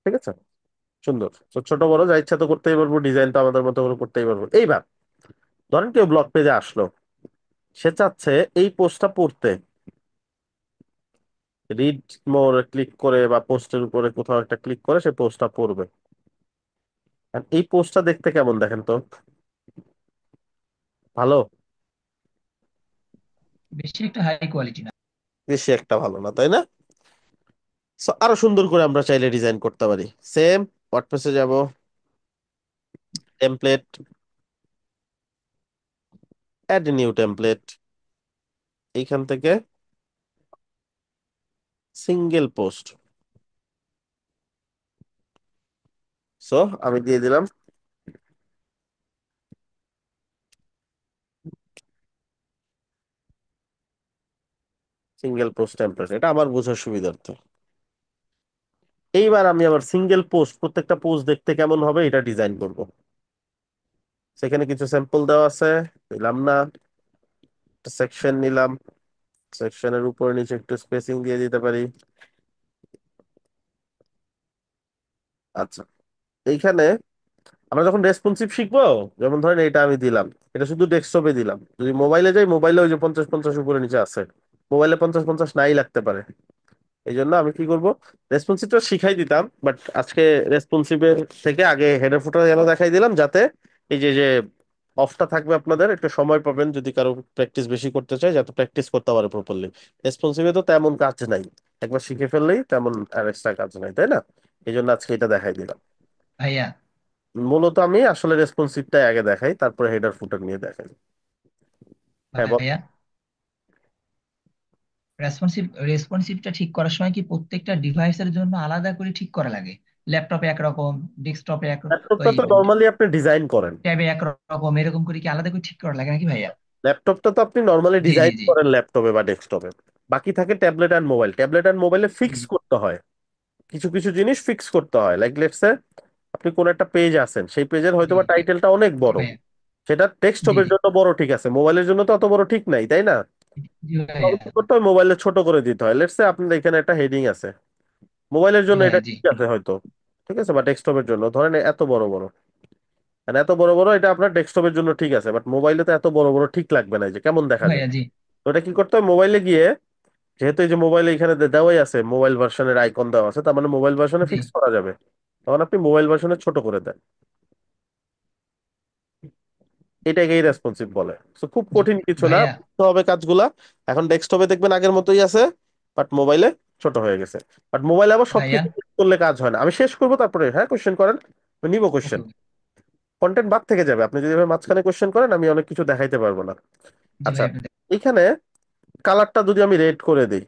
A: ঠিক আছে, সুন্দর। তো ছোট বড় যা ইচ্ছা তো করতেই পারবো, ডিজাইন তো আমাদের মতো করে করতেই পারবো। এইবার ধরেন কেউ ব্লগ পেজে আসলো, সে চাচ্ছে এই পোস্টটা পড়তে, রিড মোর ক্লিক করে বা পোস্টের উপরে কোথাও একটা ক্লিক করে সে পোস্টটা পড়বে। আর এই পোস্টটা দেখতে কেমন দেখেন তো? ভালো?
F: বেশি একটা হাই কোয়ালিটি না।
A: বেশি একটা ভালো না, তাই না? So, আরো সুন্দর করে আমরা চাইলে ডিজাইন করতে পারি। সেম ওয়ার্ডপ্রেসে যাব, টেমপ্লেট, অ্যাড নিউ টেমপ্লেট, এইখান থেকে সিঙ্গেল পোস্ট। সো আমি দিয়ে দিলাম সিঙ্গেল পোস্ট টেমপ্লেট, এটা আমার বোঝার সুবিধার্থে। এইবার আমি আবার সিঙ্গেল পোস্ট, প্রত্যেকটা পোস্ট দেখতে কেমন হবে এটা ডিজাইন করব। সেখানে কিছু স্যাম্পল দেওয়া আছে, নিলাম না, সেকশন নিলাম, সেকশনের উপরে নিচে একটু স্পেসিং দিয়ে দিতে পারি। আচ্ছা, এইখানে আমরা যখন রেসপন্সিভ শিখবো, যেমন ধরেন এটা আমি দিলাম, এটা শুধু ডেস্কটপে দিলাম, যদি মোবাইলে যাই মোবাইলে ওই যে 50-50 উপরে নিচে আছে, মোবাইলে 50-50 নাই লাগতে পারে। এই জন্য আমি কি করব, রেসপন্সিভটা শিখাই দিতাম, বাট আজকে রেসপন্সিভের থেকে আগে হেডার ফুটার যেন দেখাই দিলাম, যাতে এই যে যে অফটা থাকবে আপনাদের একটু সময় পাবেন যদি কারো প্র্যাকটিস বেশি করতে চায়, যাতে প্র্যাকটিস করতে পারে প্রপারলি। রেসপন্সিভে তো তেমন কাজ নাই, একবার শিখে ফেললেই তেমন আর এক্সট্রা কাজ নাই, তাই না? এই জন্য আজকে এটা দেখাই দিলাম।
F: ভাইয়া
A: মূলত আমি আসলে রেসপন্সিভটাই আগে দেখাই, তারপরে হেডার ফুটার নিয়ে দেখাই। হ্যাঁ বল।
F: ভাইয়া রেসপন্সিভটা ঠিক করার সময় কি প্রত্যেকটা ডিভাইসের জন্য আলাদা করে ঠিক করা লাগে? ল্যাপটপে একরকম, ডেস্কটপে এক,
A: ল্যাপটপটা
F: ওই
A: তো নর্মালি আপনি ডিজাইন করেন,
F: ট্যাবে একরকম, এরকম করে কি আলাদা করে ঠিক করা লাগে নাকি ভাইয়া?
A: ল্যাপটপটা তো আপনি নর্মালি
F: জি জি
A: ডিজাইন
F: জি
A: করেন ল্যাপটপে বা ডেস্কটপে। বাকি থাকে tablet and mobile, tablet and মোবাইলে
F: জি
A: ফিক্স করতে হয়, কিছু কিছু জিনিস ফিক্স করতে হয়। লাইক লেটস সে আপনি কোন একটা পেজ আছেন, সেই পেজের হয়তো
F: জি
A: বা টাইটেলটা অনেক
F: জি
A: বড়,
F: ভাইয়া।
A: সেটা
F: জি
A: ডেস্কটপের
F: জি
A: জন্য বড়, ঠিক আছে, মোবাইলের জন্য তো অত বড় ঠিক নাই, তাই না?
F: জি ভাইয়া।
A: তখন কি করতে হয়, মোবাইলে ছোট করে দিতে হয়। লেটস সে আপনার এখানে একটা হেডিং আছে, মোবাইলের
F: জি
A: জন্য এটা
F: ভাইয়া। জি
A: ঠিক আছে হয়তো, ঠিক আছে, বা ডেস্কটপের জন্য ধরেন এত বড় বড়, মানে এত বড় বড় এটা আপনার ডেস্কটপের জন্য ঠিক আছে, বাট মোবাইলে তো এত বড় বড় ঠিক লাগবে না, এই যে কেমন দেখা যায়।
F: ভাইয়া। জি
A: তো এটা কি করতে হয়, মোবাইলে গিয়ে, যেহেতু এই যে মোবাইলে এখানে দেওয়াই আছে, মোবাইল ভার্সনের আইকন দেওয়া আছে, তার মানে মোবাইল ভার্সনে
F: জি
A: ফিক্স করা যাবে, তখন আপনি মোবাইল ভার্সনে ছোট করে দেন। এটাকেই রেসপন্সিভ বলে। তো খুব
F: জি
A: কঠিন কিছু না,
F: ভাইয়া।
A: বুঝতে হবে কাজগুলা। এখন ডেস্কটপে দেখবেন আগের মতোই আছে, বাট মোবাইলে ছোট হয়ে গেছে। বাট মোবাইলে আবার
F: ভাইয়া।
A: সবকিছু click করলে কাজ হয় না। আমি শেষ করবো তারপরে হ্যাঁ কোশ্চেন করেন, আমি নিবো
F: ওকে
A: কোশ্চেন।
F: ওকে।
A: কন্টেন্ট বাদ থেকে যাবে, আপনি যদি এভাবে মাঝখানে কোশ্চেন করেন আমি অনেক কিছু দেখাইতে পারবো না।
F: জি
A: আচ্ছা,
F: ভাইয়া আপনি
A: এইখানে কালারটা যদি আমি রেড করে দিই,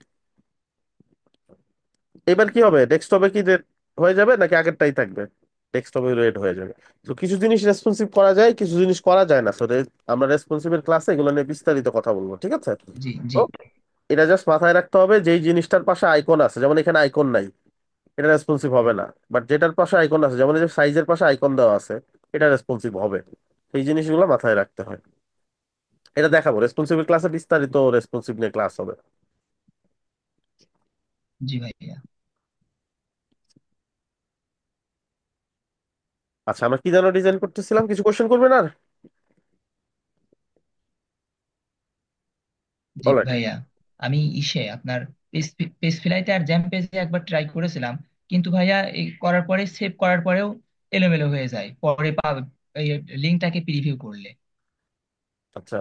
A: এবার কি হবে, ডেস্কটপে কি রেড হয়ে যাবে নাকি আগেরটাই থাকবে? ডেস্কটপে রেড হয়ে যাবে। তো কিছু জিনিস রেসপন্সিভ করা যায়, কিছু জিনিস করা যায় না। তো আমরা রেসপন্সিভের ক্লাসে এগুলো নিয়ে বিস্তারিত কথা বলবো, ঠিক আছে?
F: জি
A: তো
F: জি
A: এটা জাস্ট মাথায় রাখতে হবে, যেই জিনিসটার পাশে আইকন আছে, যেমন এখানে আইকন নাই, এটা রেসপন্সিভ হবে না। বাট যেটার পাশে আইকন আছে, যেমন এই যে সাইজের পাশে আইকন দেওয়া আছে, এটা রেসপন্সিভ হবে। এই জিনিসগুলো মাথায় রাখতে হয়। এটা দেখাবো রেসপন্সিভ ক্লাসে, বিস্তারিত রেসপন্সিভ নিয়ে ক্লাস হবে।
F: জি ভাইয়া।
A: আচ্ছা, আমরা কি যেন ডিজাইন করতেছিলাম, কিছু কোশ্চেন করবেন আর?
F: জি
A: অলরাইট।
F: ভাইয়া। আমি আপনার পেজ পেজ ফ্লাইতে আর জ্যাম পেজে একবার ট্রাই করেছিলাম, কিন্তু ভাইয়া এই করার পরে, সেভ করার পরেও এলোমেলো হয়ে যায় পরে এই লিঙ্কটাকে প্রিভিউ করলে।
A: আচ্ছা,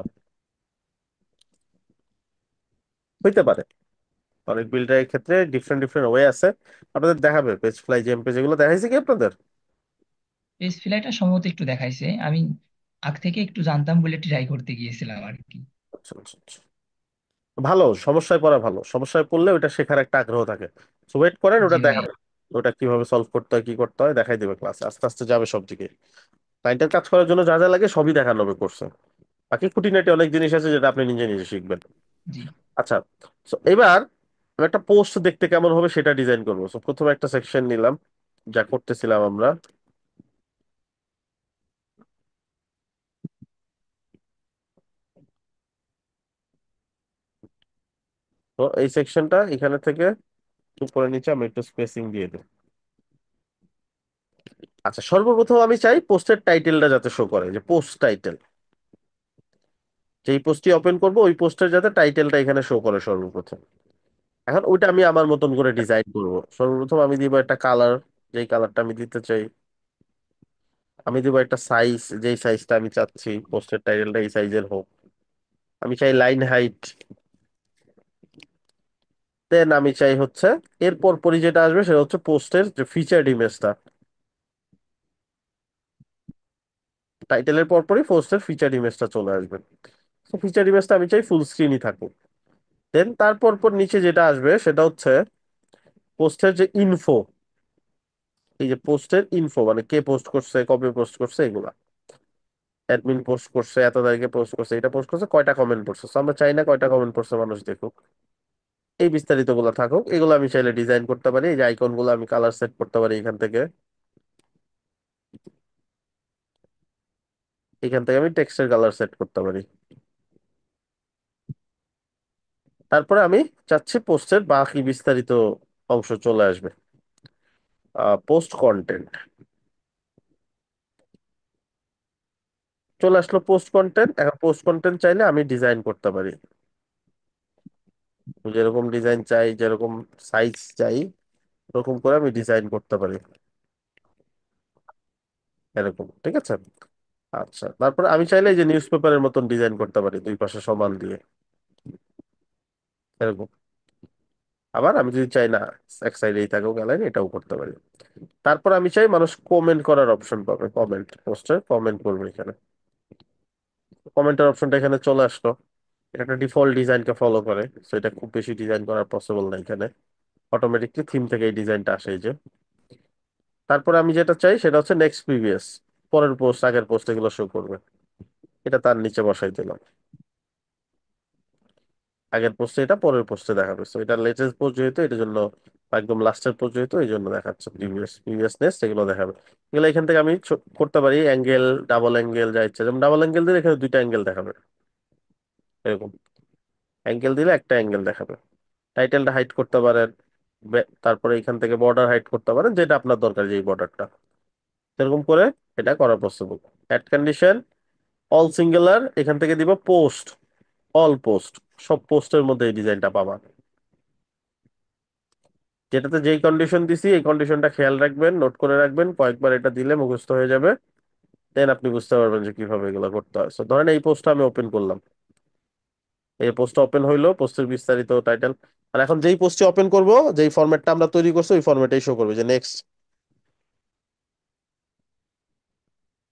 A: হইতে পারে, অনেক বিল্ডারের ক্ষেত্রে ডিফারেন্ট ডিফারেন্ট ওয়ে আছে। আপনাদের দেখাবে পেজ ফ্লাই, জেম পেজ, এগুলো দেখাইছে কি আপনাদের?
F: পেজ ফ্লাইটা সম্ভবত একটু দেখাইছে, আমি আগ থেকে একটু জানতাম বলে ট্রাই করতে গিয়েছিলাম আর কি।
A: আচ্ছা আচ্ছা আচ্ছা। ভালো, সমস্যায় পড়া ভালো, সমস্যায় পড়লে ওটা শেখার একটা আগ্রহ থাকে। সো ওয়েট করেন,
F: জি
A: ওটা
F: ভাইয়া।
A: দেখাবে, ওটা কিভাবে সলভ করতে হয় কি করতে হয় দেখাই দেবে ক্লাসে, আস্তে আস্তে যাবে সব দিকে। ক্লায়েন্টের কাজ করার জন্য যা যা লাগে সবই দেখানো হবে কোর্সে। বাকি খুঁটিনাটি অনেক জিনিস আছে যেটা আপনি নিজে নিজে শিখবেন।
F: জি
A: আচ্ছা, তো এবার আমি একটা পোস্ট দেখতে কেমন হবে সেটা ডিজাইন করবো। তো প্রথমে একটা সেকশন নিলাম, যা করতেছিলাম আমরা। তো এই সেকশনটা এখানে থেকে উপরে নিচে আমি একটু স্পেসিং দিয়ে দিই। আচ্ছা, সর্বপ্রথম আমি চাই পোস্টের টাইটেলটা যাতে শো করে, যে পোস্ট টাইটেল, যেই পোস্টটি ওপেন করব ওই পোস্টের যাতে টাইটেলটা এখানে শো করে সর্বপ্রথম। এখন ওইটা আমি আমার মতন করে ডিজাইন করব। সর্বপ্রথম আমি দিব একটা কালার, যেই কালারটা আমি দিতে চাই। আমি দিব একটা সাইজ, যেই সাইজটা আমি চাচ্ছি পোস্টের টাইটেলটা এই সাইজের হোক। আমি চাই লাইন হাইট। দেন আমি চাই হচ্ছে এরপর পরই যেটা আসবে সেটা হচ্ছে পোস্টের যে ফিচার্ড ইমেজটা। টাইটেলের পরপরই পোস্টের ফিচার্ড ইমেজটা চলে আসবে। তো ফিচার্ড ইমেজটা আমি চাই ফুল স্ক্রিনই থাকুক। দেন তারপর পর নিচে যেটা আসবে সেটা হচ্ছে পোস্টের যে ইনফো, এই যে পোস্টের ইনফো মানে কে পোস্ট করছে, কবে পোস্ট করছে, এগুলা। অ্যাডমিন পোস্ট করছে, এত তারিখে পোস্ট করছে, এটা পোস্ট করছে, কয়টা কমেন্ট করছে। So আমরা চাই না কয়টা কমেন্ট করছে মানুষ দেখুক, এই বিস্তারিত গুলো থাকুক। এগুলো আমি চাইলে ডিজাইন করতে পারি। এই যে আইকন গুলো আমি কালার সেট করতে পারি এখান থেকে। এখান থেকে আমি টেক্সটের কালার সেট করতে পারি। তারপরে আমি চাচ্ছি পোস্টের বাকি বিস্তারিত অংশ চলে আসবে। পোস্ট কন্টেন্ট চলে আসলো। পোস্ট কন্টেন্ট, এখন পোস্ট কন্টেন্ট চাইলে আমি ডিজাইন করতে পারি যেরকম ডিজাইন চাই, যেরকম সাইজ চাই, ওরকম করে আমি ডিজাইন করতে পারি এরকম। ঠিক আছে। আচ্ছা, তারপরে আমি চাইলে এই যে নিউজ পেপারের মতন ডিজাইন করতে পারি দুই পাশে সমান দিয়ে এরকম। আবার আমি যদি চাই না এক সাইডেই থাকুক গ্যালারি, এটাও করতে পারি। তারপর আমি চাই মানুষ কমেন্ট করার অপশন পাবে, কমেন্ট, পোস্টে কমেন্ট করবে এখানে। কমেন্টের অপশনটা এখানে চলে আসলো। এটা একটা ডিফল্ট ডিজাইনকে ফলো করে, তো এটা খুব বেশি ডিজাইন করা পসিবল না এখানে। অটোমেটিকলি থিম থেকে এই ডিজাইনটা আসে, এই যে। তারপরে আমি যেটা চাই সেটা হচ্ছে নেক্সট প্রিভিয়াস, পরের পোস্ট আগের পোস্ট এগুলো শো করবে। এটা তার নিচে বসাই দিলাম। আগের পোস্টে এটা, পরের পোস্টে দেখাবে। তো এটা লেটেস্ট পোস্ট যেহেতু এটার জন্য, বা একদম লাস্টের পোস্ট যেহেতু এই জন্য দেখাচ্ছে প্রিভিয়াস নেক্সট এগুলো দেখাবে। এগুলো এখান থেকে আমি করতে পারি অ্যাঙ্গেল, ডাবল অ্যাঙ্গেল, যা ইচ্ছা। যেমন ডাবল অ্যাঙ্গেল দিলে এখানে দুইটা অ্যাঙ্গেল দেখাবে এরকম। অ্যাঙ্গেল দিলে একটা অ্যাঙ্গেল দেখাবে। টাইটেলটা হাইড করতে পারেন। তারপরে এখান থেকে বর্ডার হাইড করতে পারেন, যেটা আপনার দরকার, যেই বর্ডারটা, এরকম করে এটা করা possible. Add condition all singular, এখান থেকে দিব পোস্ট, অল পোস্ট, সব পোস্টের মধ্যে এই ডিজাইনটা পাবা। যেটাতে যেই কন্ডিশন দিছি এই কন্ডিশনটা খেয়াল রাখবেন, নোট করে রাখবেন, কয়েকবার এটা দিলে মুখস্থ হয়ে যাবে। দেন আপনি বুঝতে পারবেন যে কিভাবে এগুলো করতে হয়। So, ধরেন এই পোস্টটা আমি ওপেন করলাম, এই পোস্টটা ওপেন হইলো, পোস্টের বিস্তারিত টাইটেল। আর এখন যেই পোস্টে ওপেন করব, যেই ফরম্যাটটা আমরা তৈরি করছি ওই ফরম্যাটেই শো করবে, যে নেক্সট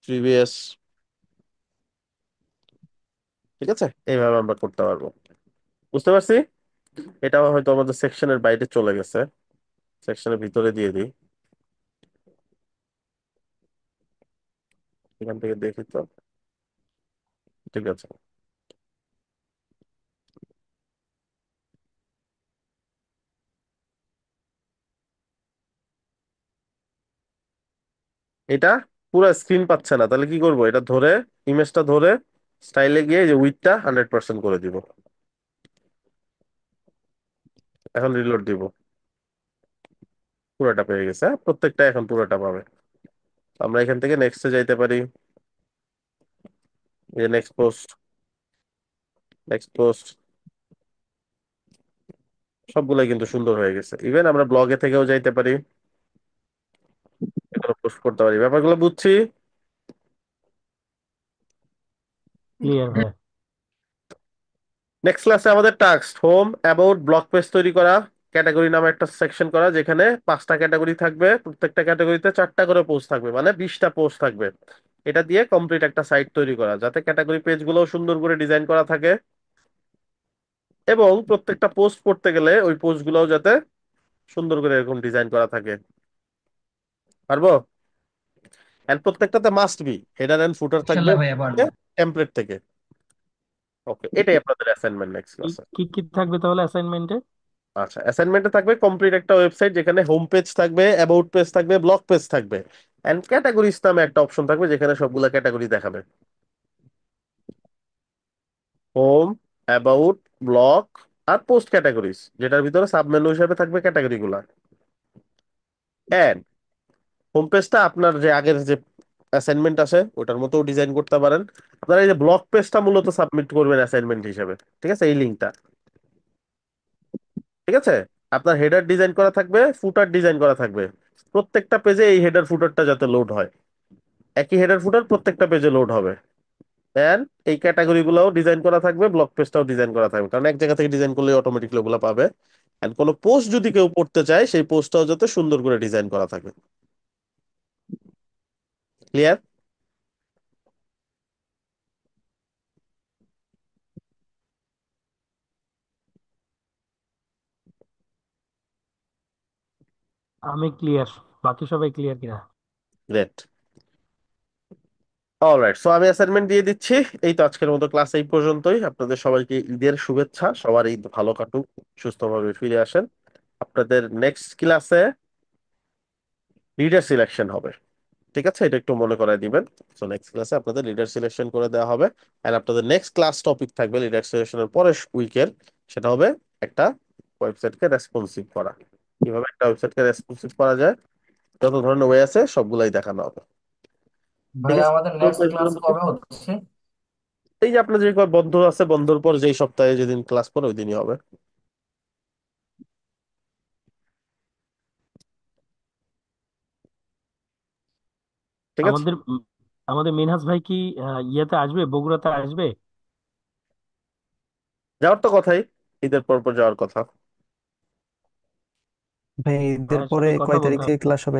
A: প্রিভিয়াস। ঠিক আছে, এইভাবে আমরা করতে পারবো। বুঝতে পারছি। এটা হয়তো আমাদের সেকশনের বাইরে চলে গেছে, সেকশনের ভিতরে দিয়ে দিই। এখান থেকে দেখি তো। ঠিক আছে। এটা পুরো স্ক্রিন পাচ্ছে না, তাহলে কি করব? এটা ধরে, ইমেজটা ধরে স্টাইলে গিয়ে এই যে উইডথটা 100% করে দিব। এখন রিলোড দিব। পুরোটা পেয়ে গেছে, হ্যাঁ? প্রত্যেকটা এখন পুরোটা পাবে। আমরা এখান থেকে নেক্সটে যাইতে পারি। এই যে নেক্সট পোস্ট, নেক্সট পোস্ট, সবগুলাই কিন্তু সুন্দর হয়ে গেছে। ইভেন আমরা ব্লগে থেকেও যাইতে পারি, এগুলো পোস্ট করতে পারি। ব্যাপারগুলো বুঝছি।
C: ক্লিয়ার ভাইয়া।
A: নেক্সট ক্লাসে আমাদের task home about blog page তৈরি করা, ক্যাটাগরি নামে একটা সেকশন করা, যেখানে 5টা ক্যাটাগরি থাকবে, প্রত্যেকটা ক্যাটাগরিতে 4টা করে পোস্ট থাকবে, মানে 20টা পোস্ট থাকবে। এটা দিয়ে কমপ্লিট একটা সাইট তৈরি করা, যাতে ক্যাটাগরি পেজ গুলো সুন্দর করে ডিজাইন করা থাকে, এবং প্রত্যেকটা পোস্ট করতে গেলে ওই পোস্ট গুলোও যাতে সুন্দর করে এরকম ডিজাইন করা থাকে। পারবো? এন্ড প্রত্যেকটাতে must be header and footer থাকবে
F: ইনশাল্লাহ ভাইয়া পারবো।
A: টেমপ্লেট থেকে। ওকে, এটাই আপনাদের অ্যাসাইনমেন্ট নেক্সট
C: কি
A: ক্লাসে।
C: কি কি থাকবে তাহলে অ্যাসাইনমেন্টে?
A: আচ্ছা, অ্যাসাইনমেন্টে থাকবে কমপ্লিট একটা ওয়েবসাইট, যেখানে হোম পেজ থাকবে, অ্যাবাউট পেজ থাকবে, ব্লগ পেজ থাকবে, এন্ড ক্যাটাগরিজ নামে একটা অপশন থাকবে, যেখানে সবগুলা ক্যাটাগরি দেখাবে। হোম, অ্যাবাউট, ব্লগ আর পোস্ট ক্যাটাগরিজ, যেটার ভিতরে সাবমেনু হিসেবে থাকবে ক্যাটাগরি গুলা। হোম পেজটা আপনার যে আগের যে অ্যাসাইনমেন্ট আছে ওটার মতো ডিজাইন করতে পারেন। আপনারা এই যে ব্লগ পেজটা মূলত সাবমিট করবেন অ্যাসাইনমেন্ট হিসেবে, ঠিক আছে, এই লিঙ্কটা, ঠিক আছে। আপনার হেডার ডিজাইন করা থাকবে, ফুটার ডিজাইন করা থাকবে, প্রত্যেকটা পেজে এই হেডার ফুটারটা যাতে লোড হয়, একই হেডার ফুটার প্রত্যেকটা পেজে লোড হবে। এন্ড এই ক্যাটাগরি গুলাও ডিজাইন করা থাকবে, ব্লগ পেজটাও ডিজাইন করা থাকবে, কারণ এক জায়গা থেকে ডিজাইন করলে অটোমেটিকলি ওগুলো পাবে। এন্ড কোনো পোস্ট যদি কেউ পড়তে চায় সেই পোস্টটাও যাতে সুন্দর করে ডিজাইন করা থাকে। ক্লিয়ার?
C: আমি ক্লিয়ার, বাকি সবাই ক্লিয়ার কিনা?
A: গ্রেট। অলরাইট, সো আমি অ্যাসাইনমেন্ট দিয়ে দিচ্ছি। এই তো আজকের মতো ক্লাস এই পর্যন্তই। আপনাদের সবাইকে ঈদের শুভেচ্ছা, সবার ঈদ ভালো কাটুক, সুস্থভাবে ফিরে আসেন। আপনাদের নেক্সট ক্লাসে লিডার সিলেকশন হবে, ঠিক আছে, এটা একটু মনে করায় দিবেন। সো নেক্সট ক্লাসে আপনাদের লিডার সিলেকশন করে দেওয়া হবে। আর আপনাদের নেক্সট ক্লাস টপিক থাকবে লিডার সিলেকশনের পরের উইকের, সেটা হবে একটা ওয়েবসাইটকে রেসপন্সিভ করা, কিভাবে একটা ওয়েবসাইটকে রেসপন্সিভ করা যায়, যত ধরনের ওয়ে আছে সবগুলাই দেখানো হবে, ঠিক
H: ভাইয়া
A: আছে।
H: আমাদের নেক্সট ক্লাস কবে হচ্ছে?
A: এই যে আপনার যে কয় বন্ধ আছে, বন্ধর পর যেই সপ্তাহে যেদিন ক্লাস পড়ে ওই দিনই হবে, ঠিক আছে।
C: আমাদের আমাদের মিনহাজ ভাই কি ইয়েতে আসবে, বগুড়াতে আসবে?
A: যাওয়ার তো কথাই, ঈদের পর পর যাওয়ার কথা।
G: ভাই ঈদের
C: ভাইয়ের
G: পরে
C: সাথে কথা
G: কয় তারিখ
C: বলতে
G: থেকে
C: হবে।
G: ক্লাস হবে